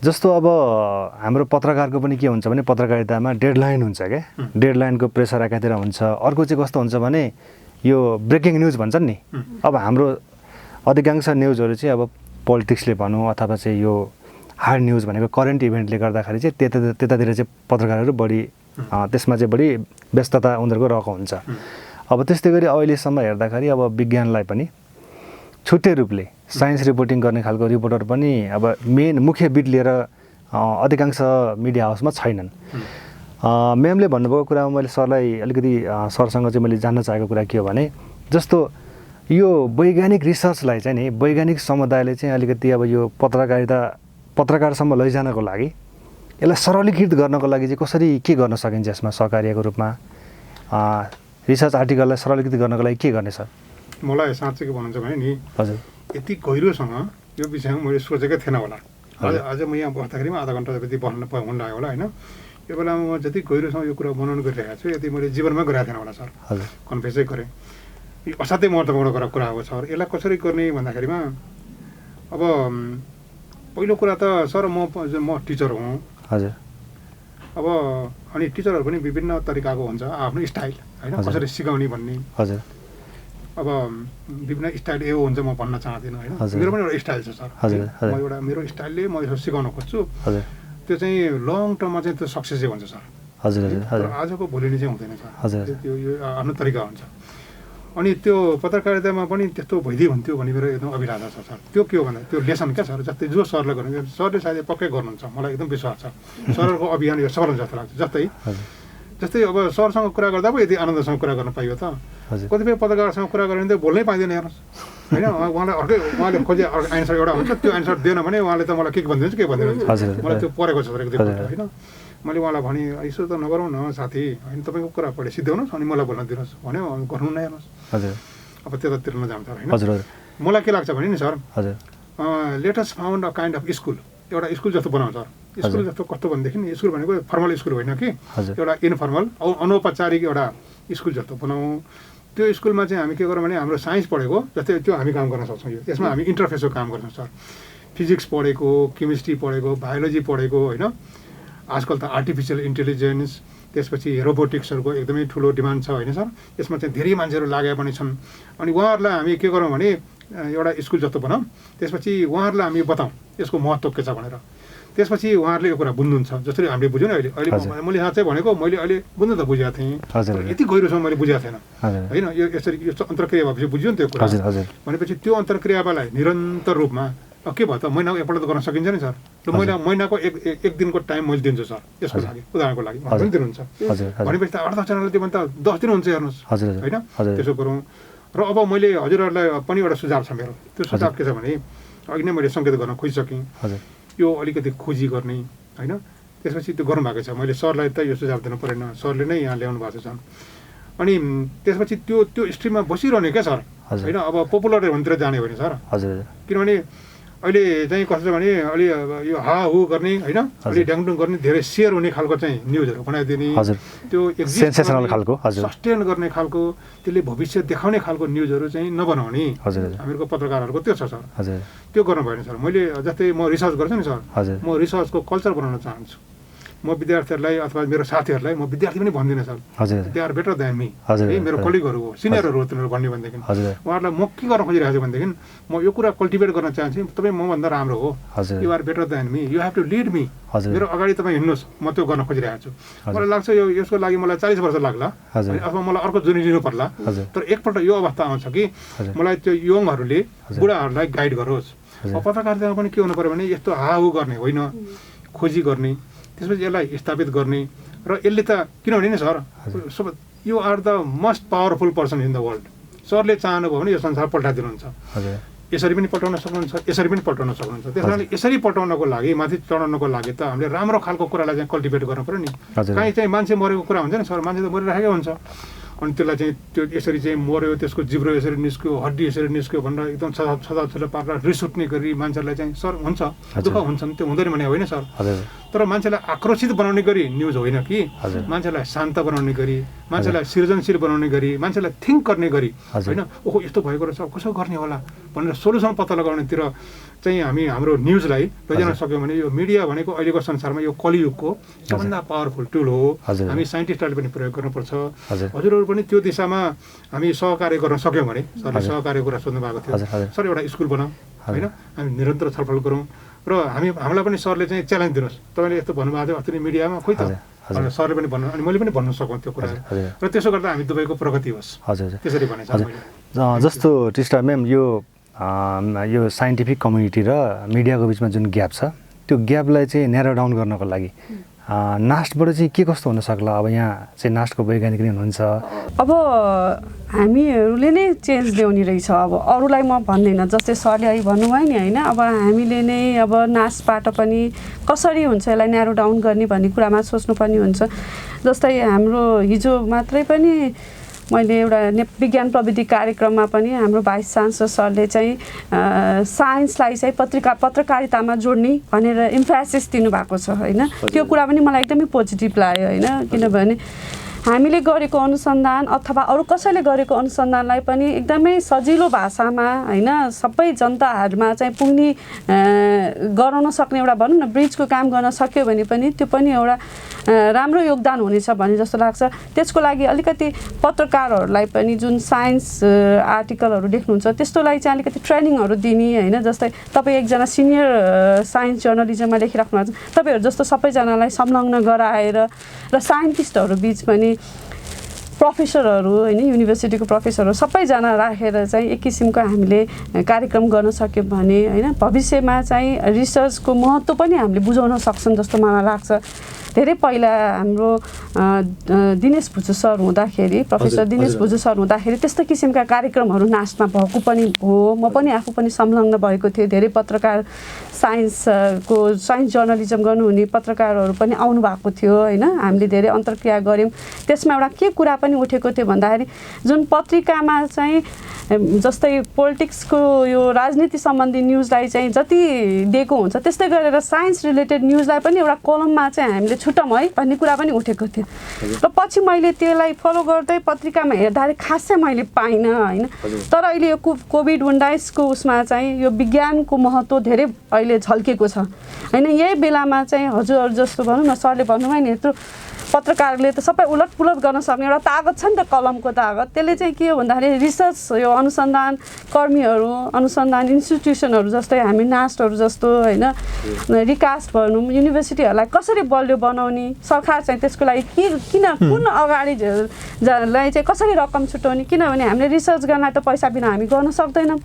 जस्तो अब हाम्रो पत्रकारको पनि के हुन्छ भने पत्रकारितामा डेडलाइन हुन्छ क्या, डेडलाइनको प्रेसर एकातिर हुन्छ। अर्को चाहिँ कस्तो हुन्छ भने यो ब्रेकिङ न्युज भन्छन् नि, अब हाम्रो अधिकांश न्युजहरू चाहिँ अब पोलिटिक्सले भनौँ अथवा चाहिँ यो हार्ड न्युज भनेको करेन्ट इभेन्टले गर्दाखेरि चाहिँ त्यतातिर चाहिँ पत्रकारहरू बढी त्यसमा चाहिँ बढी व्यस्तता उनीहरूको रहेको हुन्छ। अब त्यस्तै गरी अहिलेसम्म हेर्दाखेरि अब विज्ञानलाई पनि छुट्टै रूपले साइन्स रिपोर्टिङ गर्ने खालको रिपोर्टर पनि अब मुख्य बिट लिएर अधिकांश मिडिया हाउसमा छैनन्। म्यामले भन्नुभएको कुरामा मैले सरलाई अलिकति सरसँग चाहिँ मैले जान्न चाहेको कुरा के हो भने जस्तो यो वैज्ञानिक रिसर्चलाई चाहिँ नि वैज्ञानिक समुदायले चाहिँ अलिकति अब यो पत्रकारसम्म लैजानको लागि यसलाई सरलीकृत गर्नको लागि चाहिँ कसरी के गर्न सकिन्छ? यसमा सहकार्यको रूपमा रिसर्च आर्टिकललाई सरलीकृत गर्नको लागि के गर्ने सर?
मलाई साँच्चै के भन्नुहुन्छ भने नि,
हजुर
यति गहिरोसँग यो विषयमा मैले सोचेकै थिएन होला। आज म यहाँ बस्दाखेरि आधा घन्टा जति हुन आयो होला होइन। यो बेलामा म जति गहिरोसँग यो कुरा बनाउनु गरिरहेको छु यति मैले जीवनमा गरेको थिएन होला सर, कन्फेसै गरेँ। यो असाध्यै महत्त्वपूर्ण कुरा हो सर। यसलाई कसरी गर्ने भन्दाखेरिमा अब पहिलो कुरा त सर म टिचर हुँ।
हजुर।
अब अनि टिचरहरू पनि विभिन्न तरिकाको हुन्छ, आफ्नो स्टाइल होइन, कसरी सिकाउने भन्ने।
हजुर।
अब विभिन्न स्टाइल यो हुन्छ म भन्न चाहदिनँ होइन, मेरो पनि एउटा स्टाइल छ सर। म एउटा मेरो स्टाइलले म यसो सिकाउन खोज्छु, त्यो चाहिँ लङ टर्ममा चाहिँ त्यो सक्सेसै हुन्छ सर।
हजुर हजुर।
आजको भोलि चाहिँ हुँदैन सर।
हजुर।
त्यो यो आफ्नो तरिका हुन्छ। अनि त्यो पत्रकारितामा पनि त्यस्तो भइदियो हुन्थ्यो भन्ने मेरो एकदम अभिलाषा छ सर। त्यो के हो भन्दा त्यो लेसन क्या सर, जस्तै जो सरले गर्नु, सरले सायद पक्कै गर्नुहुन्छ, मलाई एकदम विश्वास छ सरहरूको अभियान यो सफल जस्तो लाग्छ। जस्तै अब सरसँग कुरा गर्दा पो यति आनन्दसँग कुरा गर्न पाइयो त। कतिपय पत्रकारसँग कुरा गरेर त बोल्नै पाइँदैन हेर्नुहोस् होइन, उहाँले खोजे एन्सर एउटा हुन्छ, त्यो एन्सर दिएन भने उहाँले त मलाई के भनिदिनुहुन्छ के भनिदिनुहुन्छ, मलाई त्यो परेको छ होइन। मैले उहाँलाई भने यसो त नगरौँ न साथी होइन, तपाईँको कुरा पहिले सिध्याउनुहोस् अनि मलाई बोल्न दिनुहोस् भन्यो, गर्नु नै हेर्नुहोस्। अब त्यतातिर नजान्छ होइन। मलाई के लाग्छ भने नि sir, let us found a kind of school, एउटा स्कुल जस्तो बनाउँछ। स्कुल जस्तो कस्तो भनेदेखि स्कुल भनेको फर्मल स्कुल होइन कि, एउटा इनफर्मल अनौपचारिक एउटा स्कुल जस्तो बनाऊ। त्यो स्कुलमा चाहिँ हामी के गरौँ भने हाम्रो साइन्स पढेको जस्तै त्यो हामी काम गर्न सक्छौँ। यसमा हामी इन्टरफेसको काम गर्छौँ सर। फिजिक्स पढेको, केमिस्ट्री पढेको, बायोलोजी पढेको होइन, आजकल त आर्टिफिसियल इन्टेलिजेन्स, त्यसपछि रोबोटिक्सहरूको एकदमै ठुलो डिमान्ड छ होइन सर। यसमा चाहिँ धेरै मान्छेहरू लागेका पनि छन्। अनि उहाँहरूलाई हामी के गरौँ भने एउटा स्कुल जस्तो बनाऊँ, त्यसपछि उहाँहरूलाई हामी बताऊँ यसको महत्त्व के छ भनेर। त्यसपछि उहाँहरूले यो कुरा बुझ्नुहुन्छ, जसरी हामीले बुझ्यौँ नि अहिले मैले साँच्चै भनेको, मैले अहिले बुझ्नु त बुझेको थिएँ, यति गहिरोसम्म मैले बुझेको थिएन होइन। यो यसरी यो अन्तर्क्रिया भएपछि बुझ्यो नि त्यो कुरा। भनेपछि त्यो अन्तर्क्रियालाई निरन्तर रूपमा के भयो त, महिनाको एकपल्ट त गर्न सकिन्छ नि सर। र महिनाको एक दिनको टाइम मैले दिन्छु सर यसको लागि, उदाहरणको लागि पनि दिनुहुन्छ भनेपछि त अर्थचनाले त्यो भने त 10 दिन हुन्छ हेर्नुहोस् होइन। त्यसो गरौँ। र अब मैले हजुरहरूलाई पनि एउटा सुझाव छ मेरो। त्यो सुझाव के छ भने, अघि नै मैले सङ्केत गर्न खोजिसकेँ, यो अलिकति खोजी गर्ने होइन। त्यसपछि त्यो गर्नुभएको छ, मैले सरलाई त यो सुझाव दिनु परेन, सरले नै यहाँ ल्याउनु भएको छ। अनि त्यसपछि त्यो स्ट्रिममा बसिरहने क्या सर होइन। अब पपुलर भन्नेतिर जाने हो भने सर, किनभने अहिले चाहिँ कस्तो छ भने अलि यो हाहु गर्ने होइन, अलि ड्याङडुङ गर्ने, धेरै सेयर हुने खालको चाहिँ न्युजहरू बनाइदिने, त्यो
सेन्सेसनल खालको
सस्टेन गर्ने खालको, त्यसले भविष्य देखाउने खालको न्युजहरू चाहिँ नबनाउने हामीहरूको पत्रकारहरूको त्यो छ सर। त्यो गर्नु भएन सर। मैले जस्तै म रिसर्च गर्छु नि सर, म रिसर्चको कल्चर बनाउन चाहन्छु। म विद्यार्थीहरूलाई अथवा मेरो साथीहरूलाई, म विद्यार्थी पनि भन्दिनँ sir, they are better than me, है मेरो कलिगहरू हो, सिनियरहरू हो तिनीहरू भन्ने भनेदेखि उहाँहरूलाई म के गर्न खोजिरहेको छु भनेदेखि म यो कुरा कल्टिभेट गर्न चाहन्छु, तपाईँ मभन्दा राम्रो हो, you are better than me, you have to lead me, मेरो अगाडि तपाईँ हिँड्नुहोस्, म त्यो गर्न खोजिरहेको छु। मलाई लाग्छ यसको लागि मलाई 40 वर्ष लाग्ला अथवा मलाई अर्को जुनी लिनु पर्ला, तर एकपल्ट यो अवस्था आउँछ कि मलाई त्यो यङहरूले बुढाहरूलाई गाइड गरोस्। पत्रकारितामा पनि के हुनु पऱ्यो भने यस्तो हाहु गर्ने होइन, खोजी गर्ने, त्यसपछि यसलाई स्थापित गर्ने। र यसले त किनभने नि sir, you are the most powerful person in the world. सरले चाहनुभयो भने यो संसार पल्टाइदिनुहुन्छ, यसरी पनि पल्टाउन सक्नुहुन्छ, यसरी पनि पल्टाउन सक्नुहुन्छ। त्यस कारणले यसरी पल्टाउनको लागि, माथि चढाउनको लागि त हामीले राम्रो खालको कुरालाई चाहिँ कल्टिभेट गर्नु पऱ्यो नि। काहीँ चाहिँ मान्छे मरेको कुरा हुन्छ नि सर, मान्छे त मरिरहेकै हुन्छ, अनि त्यसलाई चाहिँ त्यो यसरी चाहिँ मऱ्यो, त्यसको जिब्रो यसरी निस्क्यो, हड्डी यसरी निस्क्यो भनेर एकदम छदा पारेर रिस उठ्ने गरी मान्छेलाई चाहिँ सर हुन्छ, दुःख हुन्छ नि, त्यो हुँदैन भने होइन सर। तर मान्छेलाई आक्रोशित बनाउने गरी न्युज होइन कि, मान्छेलाई शान्त बनाउने गरी, मान्छेलाई सृजनशील बनाउने गरी, मान्छेलाई थिङ्क गर्ने गरी होइन, ओहो यस्तो भएको रहेछ कसो गर्ने होला भनेर सोल्युसन पत्ता लगाउनेतिर चाहिँ हामी हाम्रो न्युजलाई लैजान सक्यौँ भने यो मिडिया भनेको अहिलेको संसारमा यो कलियुगको सबभन्दा पावरफुल टुल हो। हामी साइन्टिस्टहरूले पनि प्रयोग गर्नुपर्छ। हजुरहरू पनि त्यो दिशामा हामी सहकार्य गर्न सक्यौँ भने, सरले सहकार्यको कुरा सोध्नु भएको थियो, सर एउटा स्कुल बनाऊ होइन, हामी निरन्तर छलफल गरौँ। र हामीलाई पनि सरले चाहिँ च्यालेन्ज दिनुहोस्, तपाईँले यस्तो भन्नुभएको थियो अस्ति मिडियामा, खोइ त सरले पनि भन्नु, अनि मैले पनि भन्नु सकौँ त्यो कुरा, र त्यसो गर्दा हामी दुवैको प्रगति होस्, त्यसरी भने
जस्तो टिस्टा म्याम, यो साइन्टिफिक कम्युनिटी र मिडियाको बिचमा जुन ग्याप छ, त्यो ग्यापलाई चाहिँ न्यारो डाउन गर्नको लागि नास्टबाट चाहिँ के कस्तो हुन सक्ला? अब यहाँ चाहिँ नास्टको वैज्ञानिक नै हुनुहुन्छ,
अब हामीहरूले नै चेन्ज ल्याउने रहेछ। अब अरूलाई म भन्दिनँ, जस्तै सरले अहिले भन्नुभयो नि होइन, अब हामीले नै अब नास्टबाट पनि कसरी हुन्छ यसलाई न्यारो डाउन गर्ने भन्ने कुरामा सोच्नुपर्ने हुन्छ। जस्तै हाम्रो हिजो मात्रै पनि मैले एउटा विज्ञान प्रविधि कार्यक्रममा पनि हाम्रो भाइस चान्सलर सरले चाहिँ साइन्सलाई चाहिँ पत्रकारितामा जोड्ने भनेर इम्फेसिस दिनुभएको छ होइन। त्यो कुरा पनि मलाई एकदमै पोजिटिभ लाग्यो होइन, किनभने हामीले गरेको अनुसन्धान अथवा अरू कसैले गरेको अनुसन्धानलाई पनि एकदमै सजिलो भाषामा होइन सबै जनताहरूमा चाहिँ पुग्ने गराउन सक्ने एउटा भनौँ न ब्रिजको काम गर्न सक्यो भने पनि त्यो पनि एउटा राम्रो योगदान हुनेछ भन्ने जस्तो लाग्छ। त्यसको लागि अलिकति पत्रकारहरूलाई पनि जुन साइन्स आर्टिकलहरू लेख्नुहुन्छ त्यस्तोलाई चाहिँ अलिकति ट्रेनिङहरू दिने होइन। जस्तै तपाईँ एकजना सिनियर साइन्स जर्नलिजममा लेखिराख्नु भएको छ, तपाईँहरू जस्तो सबैजनालाई संलग्न गराएर र साइन्टिस्टहरू बिच पनि प्रोफेसरहरू होइन युनिभर्सिटीको प्रोफेसरहरू सबैजना राखेर चाहिँ एक किसिमको हामीले कार्यक्रम गर्न सक्यौँ भने होइन भविष्यमा चाहिँ रिसर्चको महत्त्व पनि हामीले बुझाउन सक्छौँ जस्तो मलाई लाग्छ। धेरै पहिला हाम्रो दिनेश भुजू सर हुँदाखेरि प्रोफेसर दिनेश भुजू सर हुँदाखेरि त्यस्तो किसिमका कार्यक्रमहरू नास्टमा भएको पनि हो। म पनि आफू पनि संलग्न भएको थिएँ। धेरै पत्रकार साइन्स जर्नलिजम गर्नुहुने पत्रकारहरू पनि आउनु भएको थियो होइन। हामीले धेरै अन्तर्क्रिया गऱ्यौँ। त्यसमा एउटा के कुरा पनि उठेको थियो भन्दाखेरि जुन पत्रिकामा चाहिँ जस्तै पोलिटिक्सको यो राजनीति सम्बन्धी न्युजलाई चाहिँ जति दिएको हुन्छ त्यस्तै गरेर साइन्स रिलेटेड न्युजलाई पनि एउटा कलममा चाहिँ हामीले छुटौँ है भन्ने कुरा पनि उठेको थियो। र पछि मैले त्यसलाई फलो गर्दै पत्रिकामा हेर्दाखेरि खासै मैले पाइनँ होइन। तर अहिले यो कोभिड-19 को उसमा चाहिँ यो विज्ञानको महत्त्व धेरै अहिले झल्केको छ होइन। यही बेलामा चाहिँ हजुरहरू जस्तो भनौँ न सरले भन्नुभयो नि यत्रो पत्रकारले त सबै उलटपुलट गर्न सक्ने एउटा तागत छ नि त कलमको तागत। त्यसले चाहिँ के हो भन्दाखेरि रिसर्च यो अनुसन्धान कर्मीहरू अनुसन्धान इन्स्टिट्युसनहरू जस्तै हामी नास्टहरू जस्तो होइन रिकास भनौँ युनिभर्सिटीहरूलाई कसरी बलियो बनाउने सरकार चाहिँ त्यसको लागि कुन अगाडि लाई चाहिँ कसरी रकम छुट्याउने। किनभने हामीले रिसर्च गर्नलाई त पैसा बिना हामी गर्न सक्दैनौँ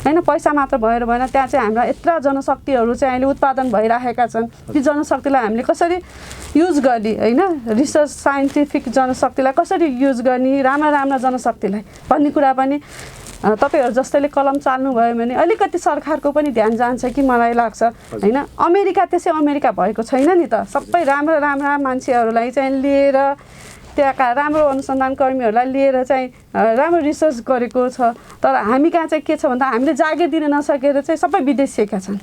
होइन। पैसा मात्र भएर भएन, त्यहाँ चाहिँ हाम्रा यत्र जनशक्तिहरू चाहिँ अहिले उत्पादन भइराखेका छन्। ती जनशक्तिलाई हामीले कसरी युज गर्ने होइन रिसर्च साइन्टिफिक जनशक्तिलाई कसरी युज गर्ने राम्रा जनशक्तिलाई भन्ने कुरा पनि तपाईँहरू जस्तैले कलम चाल्नुभयो भने अलिकति सरकारको पनि ध्यान जान्छ कि मलाई लाग्छ होइन। अमेरिका त्यसै अमेरिका भएको छैन नि त। सबै राम्रा मान्छेहरूलाई चाहिँ लिएर त्यहाँका राम्रो अनुसन्धान कर्मीहरूलाई लिएर चाहिँ राम्रो रिसर्च गरेको छ। तर हामी कहाँ चाहिँ के छ भन्दा हामीले जागिर दिन नसकेर चाहिँ सबै विदेशिएका छन्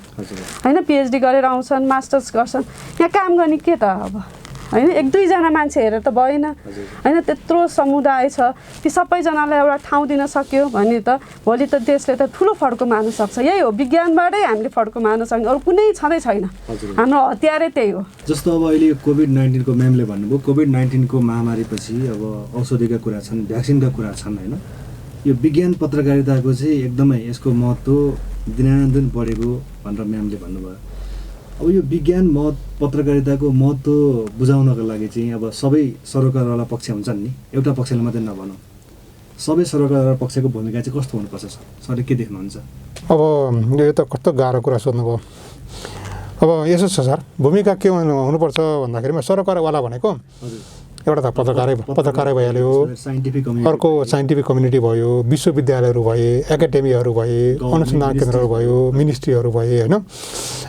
होइन। पिएचडी गरेर आउँछन् मास्टर्स गर्छन्। यहाँ काम गर्ने के त अब होइन। एक दुईजना मान्छे हेरेर त भएन होइन। त्यत्रो समुदाय छ ती सबैजनालाई एउटा ठाउँ दिन सक्यो भने त भोलि त देशले त ठुलो फड्को मार्न सक्छ। यही हो विज्ञानबाटै हामीले फड्को मार्न सक्ने अरू कुनै छँदै छैन। हाम्रो हतियारै त्यही हो।
जस्तो अब अहिले कोभिड-19 को म्यामले भन्नुभयो कोभिड-19 को महामारीपछि अब औषधिका कुरा छन् भ्याक्सिनका कुरा छन् होइन। यो विज्ञान पत्रकारिताको चाहिँ एकदमै यसको महत्त्व दिनादिन बढेको भनेर म्यामले भन्नुभयो। अब यो विज्ञान पत्रकारिताको महत्त्व बुझाउनको लागि चाहिँ अब सबै सरोकारवाला पक्ष हुन्छन् नि, एउटा पक्षले मात्रै नभनौँ, सबै सरोकारवाला पक्षको भूमिका चाहिँ कस्तो हुनुपर्छ सरले के देख्नुहुन्छ?
अब यो त कस्तो गाह्रो कुरा सोध्नुभयो। अब यसो छ सर, भूमिका के हुनुपर्छ भन्दाखेरिमा सरकारवाला भनेको एउटा त पत्रकारै भइहाल्यो, अर्को साइन्टिफिक कम्युनिटी भयो, विश्वविद्यालयहरू भए, एकाडेमीहरू भए, अनुसन्धान केन्द्रहरू भयो, मिनिस्ट्रीहरू भए होइन।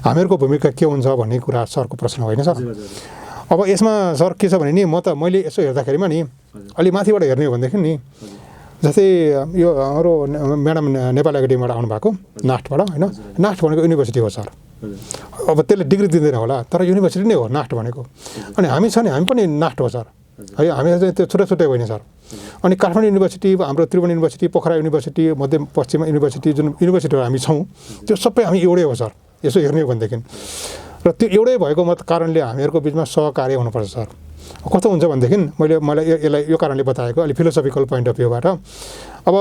हामीहरूको भूमिका के हुन्छ भन्ने कुरा सरको प्रश्न होइन सर। अब यसमा सर के छ भने नि मैले यसो हेर्दाखेरिमा नि अलि माथिबाट हेर्ने हो भनेदेखि नि जस्तै यो हाम्रो म्याडम नेपाल एकाडेमीबाट आउनुभएको नास्टबाट होइन। नास्ट भनेको युनिभर्सिटी हो सर। अब त्यसले डिग्री दिँदैन होला तर युनिभर्सिटी नै हो नास्ट भनेको। अनि हामी छ नि हामी पनि नास्ट हो सर है। हामी चाहिँ त्यो छुट्टै होइन सर। अनि काठमाडौँ युनिभर्सिटी हाम्रो Tribhuvan university Pokhara university Madhyapashchim university जुन युनिभर्सिटीहरू हामी छौँ त्यो सबै हामी एउटै हो सर यसो हेर्ने हो भनेदेखि। र त्यो एउटै भएको कारणले हामीहरूको बिचमा सहकार्य हुनुपर्छ सर। कस्तो हुन्छ भनेदेखि मलाई यसलाई यो कारणले बताएको अलि फिलोसफिकल पोइन्ट अफ भ्यूबाट अब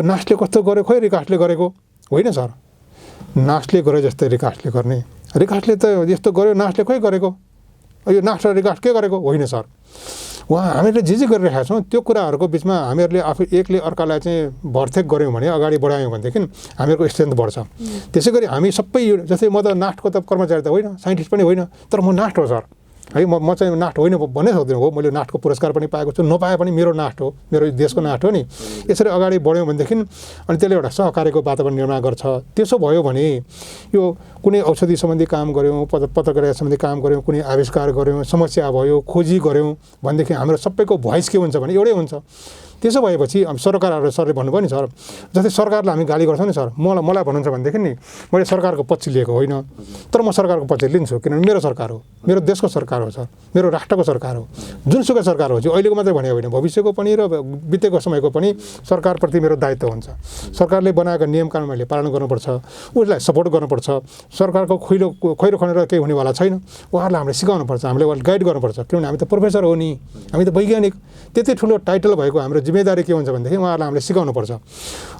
नास्टले कस्तो गर्यो खोइ रिकास्टले गरेको होइन सर। नास्टले गरे जस्तै रिकास्टले गर्ने, रिकास्टले त यस्तो गर्यो नास्टले खोइ गरेको, यो नास्ट र रिकास्ट के गरेको होइन सर। हामीले जे गरिरहेका छौँ त्यो कुराहरूको बिचमा हामीहरूले आफू एकले अर्कालाई चाहिँ भरथेक गऱ्यौँ भने अगाडि बढायौँ भनेदेखि हामीहरूको स्ट्रेन्थ बढ्छ। त्यसै गरी हामी सबै जस्तै म त नास्टको त कर्मचारी त होइन, साइन्टिस्ट पनि होइन, तर म नास्ट हो सर है। म चाहिँ नास्ट होइन भन्नै सक्दिनँ हो। मैले नास्टको पुरस्कार पनि पाएको छु, नपाए पनि मेरो नास्ट हो, मेरो देशको नास्ट हो नि। यसरी अगाडि बढ्यौँ भनेदेखि अनि त्यसले एउटा सहकार्यको वातावरण निर्माण गर्छ। त्यसो भयो भने यो कुनै औषधि सम्बन्धी काम गऱ्यौँ, पत्रकारिता सम्बन्धी काम गऱ्यौँ, कुनै आविष्कार गऱ्यौँ, समस्या भयो खोजी गऱ्यौँ भनेदेखि हाम्रो सबैको भोइस के हुन्छ भने एउटै हुन्छ। त्यसो भएपछि सरकारहरू सरले भन्नुभयो नि सर, जस्तै सरकारलाई हामी गाली गर्छौँ नि सर, मलाई भन्नुहुन्छ भनेदेखि नि मैले सरकारको पक्ष लिएको होइन, तर म सरकारको पक्ष लिन्छु, किनभने मेरो सरकार हो, मेरो देशको सरकार हो सर, मेरो राष्ट्रको सरकार हो। जुनसुकै सरकार हो, अहिलेको मात्रै भने होइन, भविष्यको पनि र बितेको समयको पनि सरकारप्रति मेरो दायित्व हुन्छ। सरकारले बनाएका नियम कानुन मैले पालन गर्नुपर्छ, उसलाई सपोर्ट गर्नुपर्छ। सरकारको खैरो खनेर केही हुनेवाला छैन, उहाँहरूलाई हामीले सिकाउनुपर्छ, हामीले उहाँलाई गाइड गर्नुपर्छ, किनभने हामी त प्रोफेसर हो नि, हामी त वैज्ञानिक। त्यति ठुलो टाइटल भएको हाम्रो जिम्मेदारी के हुन्छ भनेदेखि उहाँहरूलाई हामीले सिकाउनुपर्छ।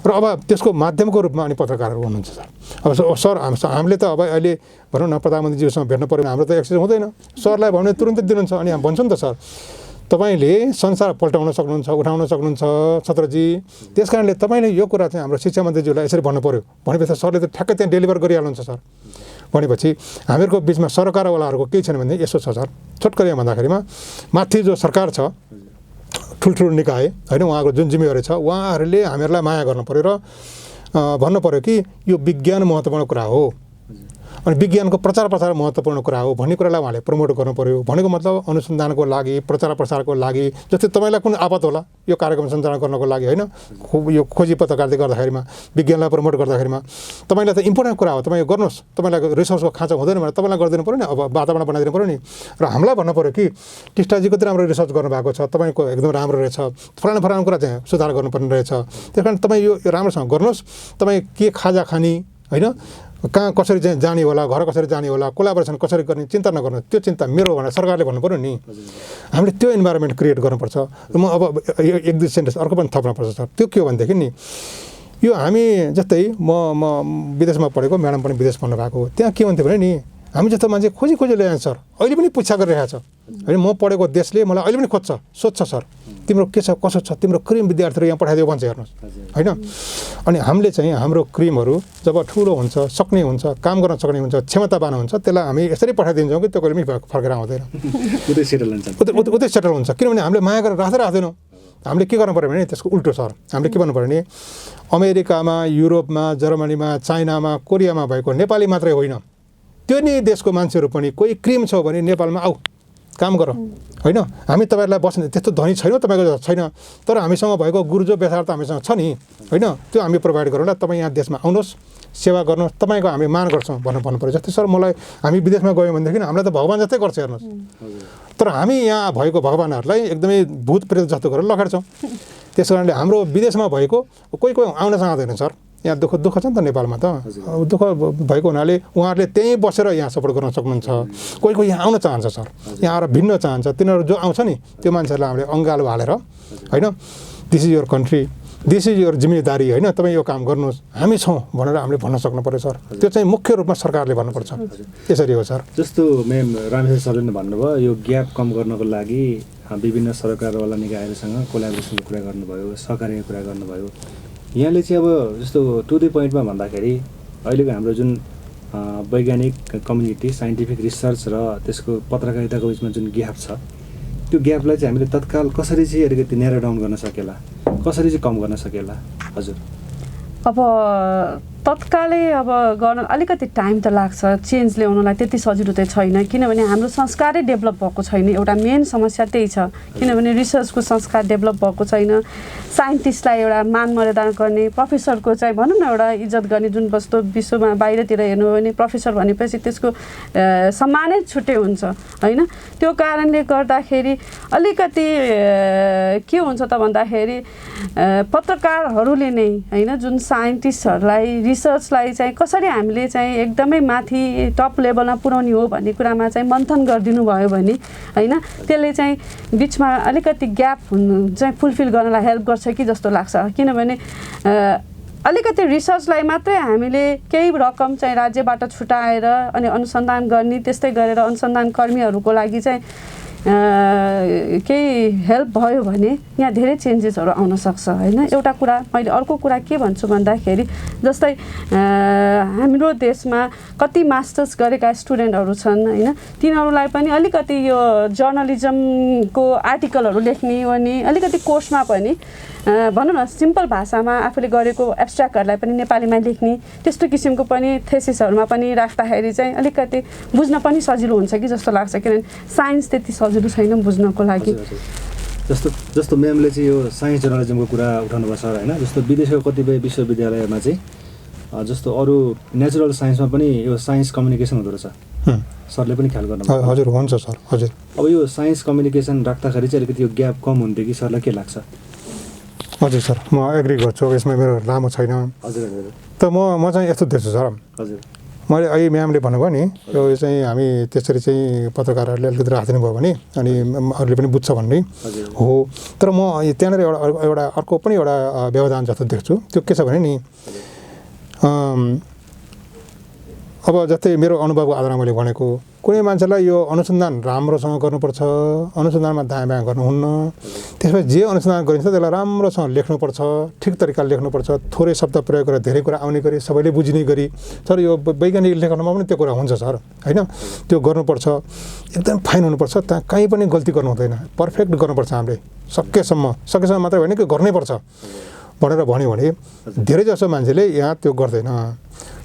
र अब त्यसको माध्यमको रूपमा अनि पत्रकारहरू हुनुहुन्छ सर। अब सर हामीले त अब अहिले भनौँ न प्रधानमन्त्रीज्यूसँग भेट्नु पऱ्यो भने हाम्रो त एक्सेस हुँदैन, सरलाई भने तुरुन्तै दिनुहुन्छ। अनि हामी भन्छौँ नि त सर, तपाईँले संसार पल्टाउन सक्नुहुन्छ, उठाउन सक्नुहुन्छ छत्रजी, त्यस कारणले तपाईँले यो कुरा चाहिँ हाम्रो शिक्षा मन्त्रीज्यूलाई यसरी भन्नु पऱ्यो भनेपछि सरले त ठ्याक्कै त्यहाँ डेलिभर गरिहाल्नुहुन्छ सर। भनेपछि हामीहरूको बिचमा सरकारवालाहरूको केही छैन भने यसो छ सर, छोटकरीमा भन्दाखेरिमा माथि जो सरकार छ, ठुल्ठुलो निकाय होइन, उहाँको जुन जिम्मेवारी छ, उहाँहरूले हामीहरूलाई माया गर्नु पऱ्यो र भन्नु पऱ्यो कि यो विज्ञान महत्त्वपूर्ण कुरा हो, अनि विज्ञानको प्रचार प्रसार महत्त्वपूर्ण कुरा हो भन्ने कुरालाई उहाँले प्रमोट गर्नु पऱ्यो। भनेको मतलब अनुसन्धानको लागि, प्रचार प्रसारको लागि, जस्तै तपाईँलाई कुन आपत होला यो कार्यक्रम सञ्चालन गर्नको लागि होइन, यो खोजी पत्रकारिता गर्दाखेरिमा, विज्ञानलाई प्रमोट गर्दाखेरिमा तपाईँलाई त इम्पोर्टेन्ट कुरा हो, तपाईँ गर्नुहोस्। तपाईँलाई रिसर्चको खाँचो हुँदैन भने तपाईँलाई गरिदिनु पऱ्यो नि, अब वातावरण बनाइदिनु पऱ्यो नि। र हामीलाई भन्नु पऱ्यो कि टिस्टाजी कति राम्रो रिसर्च गर्नुभएको छ, तपाईँको एकदम राम्रो रहेछ, फलाना कुरा चाहिँ सुधार गर्नुपर्ने रहेछ, त्यस कारण तपाईँ यो राम्रोसँग गर्नुहोस्। तपाईँ के खाजा खाने होइन, कहाँ कसरी जाने होला, घर कसरी जाने होला, कोलाबोरेसन कसरी गर्ने चिन्ता नगर्नु, त्यो चिन्ता मेरो भनेर सरकारले भन्नु पऱ्यो नि। हामीले त्यो इन्भाइरोमेन्ट क्रिएट गर्नुपर्छ। म अब एक दुई सेन्टेन्स अर्को पनि थप्नुपर्छ सर। त्यो के हो भनेदेखि नि, यो हामी जस्तै म विदेशमा पढेको, म्याडम पनि विदेश पढ्नुभएको, त्यहाँ के हुन्थ्यो भने नि हामी जस्तो मान्छे खोजी ल्याएछ सर, अहिले पनि पुच्छा गरिरहेको छ होइन। म पढेको देशले मलाई अहिले पनि सोध्छ सर, तिम्रो के छ कसो छ, तिम्रो क्रिम विद्यार्थीहरू यहाँ पठाइदियो भन्छ हेर्नुहोस् होइन। अनि हामीले चाहिँ हाम्रो क्रिमहरू जब ठुलो हुन्छ, सक्ने हुन्छ, काम गर्न सक्ने हुन्छ, क्षमतावान हुन्छ, त्यसलाई हामी यसरी पठाइदिन्छौँ कि त्यो कहिले पनि फर्केर आउँदैन, उतै सेटल हुन्छ। किनभने हामीले माया गरेर राख्दैनौँ। हामीले के गर्नु पऱ्यो भने त्यसको उल्टो सर, हामीले के भन्नु पऱ्यो भने अमेरिकामा, युरोपमा, जर्मनीमा, चाइनामा, कोरियामा भएको नेपाली मात्रै होइन, त्यो नि देशको मान्छेहरू पनि कोही क्रिम छ भने नेपालमा आऊ काम गर होइन। हामी तपाईँहरूलाई बस्ने त्यस्तो धनी छैनौँ, तपाईँको छैन, तर हामीसँग भएको गुर्जो व्यवहार त हामीसँग छ नि होइन, त्यो हामी प्रोभाइड गरौँला। तपाईँ यहाँ देशमा आउनुहोस्, सेवा गर्नुहोस्, तपाईँको हामी मान गर्छौँ भन्नु पऱ्यो। जस्तै सर मलाई हामी विदेशमा गयौँ भनेदेखि हामीलाई त भगवान् जस्तै गर्छ हेर्नुहोस्, तर हामी यहाँ भएको भगवान्हरूलाई एकदमै भूत प्रेत जस्तो गरेर लखेड्छौँ। त्यस कारणले हाम्रो विदेशमा भएको कोही आउन चाहँदैन सर। यहाँ दुःख छ नि त नेपालमा, त दुःख भएको हुनाले उहाँहरूले त्यहीँ बसेर यहाँ सपोर्ट गर्न सक्नुहुन्छ। कोही यहाँ आउन चाहन्छ सर, यहाँ आएर भिन्न चाहन्छ, तिनीहरू जो आउँछ नि त्यो मान्छेहरूलाई हामीले अँगालो हालेर होइन, this is your country, this is your जिम्मेदारी होइन, तपाईँ यो काम गर्नुहोस्, हामी छौँ भनेर हामीले भन्न सक्नु पऱ्यो सर। त्यो चाहिँ मुख्य रूपमा सरकारले भन्नुपर्छ। यसरी हो सर।
जस्तो म्याम रामेश्वर सरले भन्नुभयो, यो ग्याप कम गर्नको लागि विभिन्न सरकारवाला निकायहरूसँग कोलाबोरेसनको कुरा गर्नुभयो, सहकार्यको कुरा गर्नुभयो। यहाँले चाहिँ अब जस्तो टु द पोइन्टमा भन्दाखेरि अहिलेको हाम्रो जुन वैज्ञानिक कम्युनिटी, साइन्टिफिक रिसर्च र त्यसको पत्रकारिताको बिचमा जुन ग्याप छ, त्यो ग्यापलाई चाहिँ हामीले तत्काल कसरी चाहिँ अलिकति न्यारो डाउन गर्न सकेला, कसरी चाहिँ कम गर्न सकेला? हजुर,
अब तत्कालै अब गर्न अलिकति टाइम त लाग्छ, चेन्ज ल्याउनलाई त्यति सजिलो चाहिँ छैन, किनभने हाम्रो संस्कारै डेभलप भएको छैन। एउटा मेन समस्या त्यही छ, किनभने रिसर्चको संस्कार डेभलप भएको छैन। साइन्टिस्टलाई एउटा मान मर्यादा गर्ने, प्रोफेसरको चाहिँ भनौँ न एउटा इज्जत गर्ने, जुन वस्तु विश्वमा बाहिरतिर हेर्नु हो भने प्रोफेसर भनेपछि त्यसको सम्मानै छुट्टै हुन्छ होइन। त्यो कारणले गर्दाखेरि अलिकति के हुन्छ त भन्दाखेरि पत्रकारहरूले नै होइन, जुन साइन्टिस्टहरूलाई रिसर्चलाई चाहिँ कसरी हामीले चाहिँ एकदमै माथि टप लेभलमा पुर्याउने हो भन्ने कुरामा चाहिँ मन्थन गरिदिनु भयो भने होइन, त्यसले चाहिँ बिचमा अलिकति ग्याप चाहिँ फुलफिल गर्नलाई हेल्प गर्छ कि जस्तो लाग्छ। किनभने अलिकति रिसर्चलाई मात्रै हामीले केही रकम चाहिँ राज्यबाट छुटाएर अनि अनुसन्धान गर्ने, त्यस्तै गरेर अनुसन्धान कर्मीहरूको लागि चाहिँ केही हेल्प भयो भने यहाँ धेरै चेन्जेसहरू आउन सक्छ होइन। एउटा कुरा मैले अर्को कुरा के भन्छु भन्दाखेरि जस्तै हाम्रो देशमा कति मास्टर्स गरेका स्टुडेन्टहरू छन् होइन, तिनीहरूलाई पनि अलिकति यो जर्नलिजमको आर्टिकलहरू लेख्ने अनि अलिकति कोर्समा पनि भनौँ न सिम्पल भाषामा आफूले गरेको एब्स्ट्र्याक्टहरूलाई पनि नेपालीमा लेख्ने, त्यस्तो किसिमको पनि थेसिसहरूमा पनि राख्दाखेरि चाहिँ अलिकति बुझ्न पनि सजिलो हुन्छ कि जस्तो लाग्छ। किनभने साइन्स त्यति सजिलो छैन बुझ्नको लागि।
जस्तो म्यामले चाहिँ यो साइन्स जर्नलिजमको कुरा उठाउनु भएको छ होइन, जस्तो विदेशको कतिपय विश्वविद्यालयमा चाहिँ जस्तो अरू नेचुरल साइन्समा पनि यो साइन्स कम्युनिकेसन हुँदो रहेछ, सरले पनि ख्याल गर्नु।
हजुर हुन्छ सर, हजुर।
अब यो साइन्स कम्युनिकेसन राख्दाखेरि चाहिँ अलिकति यो ग्याप कम हुन्थ्यो कि सरलाई के लाग्छ?
हजुर सर, म एग्री गर्छु, यसमा मेरो लामो छैन।
हजुर हजुर।
त म चाहिँ यस्तो देख्छु सर,
हजुर
मैले अहिले म्यामले भन्नुभयो नि यो चाहिँ हामी त्यसरी चाहिँ पत्रकारहरूले अलिकति राखिदिनु भयो भने अनि अरूले पनि बुझ्छ भन्ने हो। तर म त्यहाँनिर एउटा अर्को पनि एउटा व्यवधान जस्तो देख्छु। त्यो के छ भने नि अब जस्तै मेरो अनुभवको आधारमा मैले भनेको कुनै मान्छेलाई यो अनुसन्धान राम्रोसँग गर्नुपर्छ, अनुसन्धानमा दायाँ बायाँ गर्नुहुन्न। त्यसपछि जे अनुसन्धान गरिन्छ त्यसलाई राम्रोसँग लेख्नुपर्छ, ठिक तरिकाले लेख्नुपर्छ, थोरै शब्द प्रयोग गरेर धेरै कुरा आउने गरी सबैले बुझ्ने गरी। सर यो वैज्ञानिक लेखनमा पनि त्यो कुरा हुन्छ सर होइन, त्यो गर्नुपर्छ, एकदम फाइन हुनुपर्छ, त्यहाँ कहीँ पनि गल्ती गर्नु हुँदैन, पर्फेक्ट गर्नुपर्छ। हामीले सकेसम्म मात्रै होइन कि गर्नैपर्छ भनेर भन्यो भने धेरै जसो मान्छेले यहाँ त्यो गर्दैन।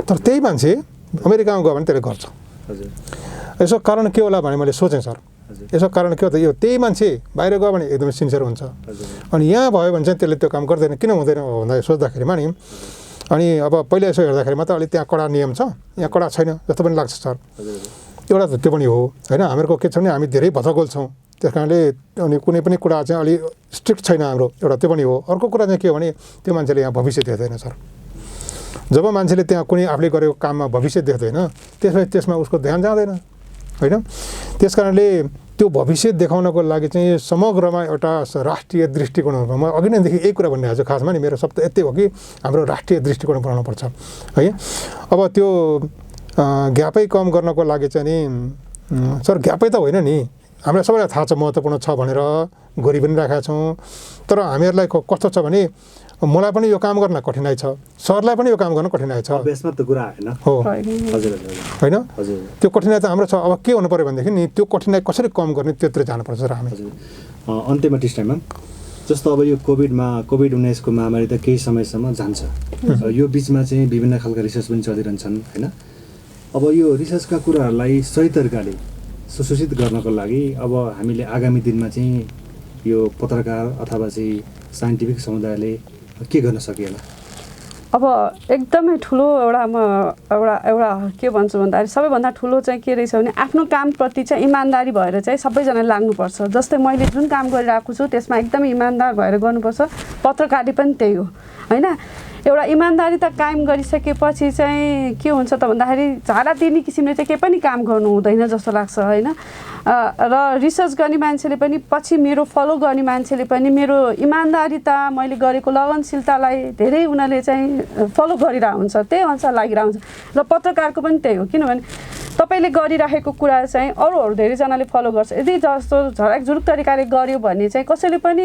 तर त्यही मान्छे अमेरिकामा गयो भने त्यसले गर्छ। यसो कारण के होला भने मैले सोचेँ सर, यसो कारण के हो त, यो त्यही मान्छे बाहिर गयो भने एकदमै सिन्सियर हुन्छ, अनि यहाँ भयो भने चाहिँ त्यसले त्यो काम गर्दैन। किन हुँदैन भन्दा सोच्दाखेरिमा नि, अनि अब पहिला यसो हेर्दाखेरिमा त अलिक त्यहाँ कडा नियम छ, यहाँ कडा छैन जस्तो पनि लाग्छ सर। एउटा त त्यो पनि हो होइन, हामीहरूको के छ भने हामी धेरै भतगोल छौँ, त्यस कारणले अनि कुनै पनि कुरा चाहिँ अलिक स्ट्रिक्ट छैन हाम्रो, एउटा त्यो पनि हो। अर्को कुरा चाहिँ के हो भने त्यो मान्छेले यहाँ भविष्य देख्दैन सर। जब मान्छेले त्यहाँ कुनै आफूले गरेको काममा भविष्य देख्दैन त्यसपछि त्यसमा उसको ध्यान जाँदैन होइन। त्यस कारणले त्यो भविष्य देखाउनको लागि चाहिँ समग्रमा एउटा राष्ट्रिय दृष्टिकोण, म अघि नैदेखि यही कुरा भनिरहेको छु, खासमा नि मेरो शब्द यति हो कि हाम्रो राष्ट्रिय दृष्टिकोण बनाउनुपर्छ है। अब त्यो ग्यापै कम गर्नको लागि चाहिँ नि सर ग्यापै त होइन नि, हामीलाई सबैलाई थाहा छ महत्त्वपूर्ण छ भनेर गरि पनि राखेका छौँ। तर हामीहरूलाई कस्तो छ भने मलाई पनि यो काम गर्न कठिनाइ छ, सरलाई पनि यो काम गर्न कठिनाइ छ,
बेसमा त कुरा हैन
हो
हजुर
होइन।
हजुर
त्यो कठिनाइ त हाम्रो छ। अब के हुनु पर्यो भनेदेखि नि त्यो कठिनाइ कसरी कम गर्ने त्यतिर जानुपर्छ र हामी।
अन्त्यमा टिस्टाइममा जस्तो अब यो कोभिड-19 को महामारी त केही समयसम्म जान्छ, यो बिचमा चाहिँ विभिन्न खालका रिसर्च पनि चलिरहन्छन् होइन। अब यो रिसर्चका कुराहरूलाई सही तरिकाले सुसूचित गर्नको लागि अब हामीले आगामी दिनमा चाहिँ यो पत्रकार अथवा चाहिँ साइन्टिफिक समुदायले के गर्न सकिएला?
अब एकदमै ठुलो एउटा के भन्छु भन्दाखेरि सबैभन्दा ठुलो चाहिँ के रहेछ भने आफ्नो कामप्रति चाहिँ इमान्दारी भएर चाहिँ सबैजनाले लाग्नुपर्छ। जस्तै मैले जुन काम गरिरहेको छु त्यसमा एकदमै इमान्दार भएर गर्नुपर्छ। पत्रकारले पनि त्यही हो होइन। एउटा इमान्दारी त कायम गरिसकेपछि चाहिँ के हुन्छ त भन्दाखेरि झाडा दिने किसिमले चाहिँ केही पनि काम गर्नु हुँदैन जस्तो लाग्छ होइन। र रिसर्च गर्ने मान्छेले पनि पछि मेरो फलो गर्ने मान्छेले पनि मेरो इमान्दारिता मैले गरेको लगनशीलतालाई धेरै उनीहरूले चाहिँ फलो गरिरहेको हुन्छ, त्यही अनुसार लागिरहेको हुन्छ। र पत्रकारको पनि त्यही हो, किनभने तपाईँले गरिराखेको कुरा चाहिँ अरूहरू धेरैजनाले फलो गर्छ। यदि जस्तो झराकझुरुक तरिकाले गर्यो भने चाहिँ कसैले पनि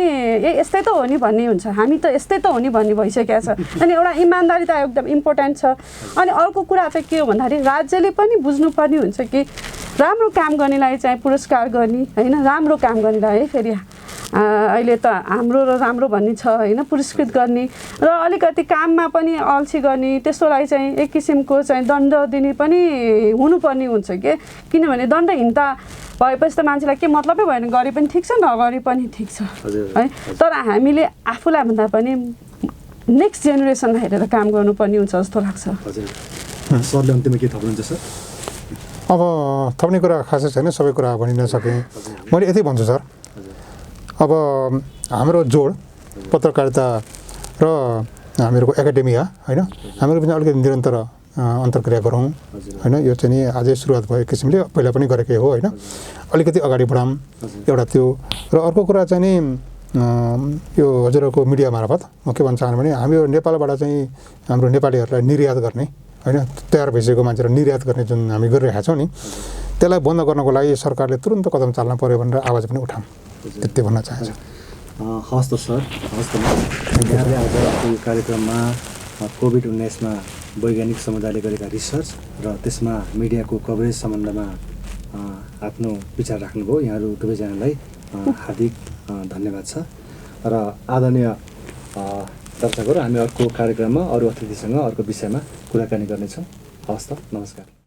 यस्तै त हो नि भन्ने हुन्छ, हामी त यस्तै त हो नि भन्ने भइसकेको छ। अनि एउटा इमान्दारिता एकदम इम्पोर्टेन्ट छ। अनि अर्को कुरा चाहिँ के हो भन्दाखेरि राज्यले पनि बुझ्नुपर्ने हुन्छ कि राम्रो काम गर्नेलाई चाहिँ पुरस्कार गर्ने होइन, राम्रो काम गर्नेलाई है फेरि अहिले त हाम्रो र राम्रो भन्ने छ होइन, पुरस्कृत गर्ने र अलिकति काममा पनि अल्छी गर्ने त्यस्तोलाई चाहिँ एक किसिमको चाहिँ दण्ड दिने पनि हुनुपर्ने हुन्छ के। किनभने दण्डहीनता भएपछि त मान्छेलाई के मतलबै भएन, गरे पनि ठिक छ नगरे पनि ठिक छ है। तर हामीले आफूलाई भन्दा पनि नेक्स्ट जेनेरेसनलाई हेरेर काम गर्नुपर्ने हुन्छ जस्तो लाग्छ।
सरले अन्त्यमा के थप्नुहुन्छ सर?
अब थप्ने कुरा खासै छैन, सबै कुरा भनि नसकेँ। मैले यति भन्छु सर, अब हाम्रो जोड पत्रकारिता र हामीहरूको एकाडेमिया होइन, हाम्रो पनि अलिकति निरन्तर अन्तर्क्रिया गरौँ होइन। यो चाहिँ नि आजै सुरुवात भएको किसिमले पहिला पनि गरेकै हो होइन, अलिकति अगाडि बढाऊँ एउटा त्यो। र अर्को कुरा चाहिँ नि यो हजुरहरूको मिडिया मार्फत म के भन्न चाहन्छु भने हामी यो नेपालबाट चाहिँ हाम्रो नेपालीहरूलाई निर्यात गर्ने होइन, तयार भइसकेको मान्छेलाई निर्यात गर्ने जुन हामी गरिरहेका छौँ नि, त्यसलाई बन्द गर्नको लागि सरकारले तुरन्त कदम चाल्न पर्यो भनेर आवाज पनि उठाऊँ, त्यति भन्न चाहन्छु।
हस् त सर, हस् त। यहाँले आज यो कार्यक्रममा कोभिड-19मा वैज्ञानिक समुदायले गरेका रिसर्च र त्यसमा मिडियाको कभरेज सम्बन्धमा आफ्नो विचार राख्नुभयो। यहाँहरू दुवैजनालाई हार्दिक धन्यवाद छ। र आदरणीय दर्शकहरू, हामी अर्को कार्यक्रममा अरू अतिथिसँग अर्को विषयमा कुराकानी गर्नेछौँ। हवस् त, नमस्कार।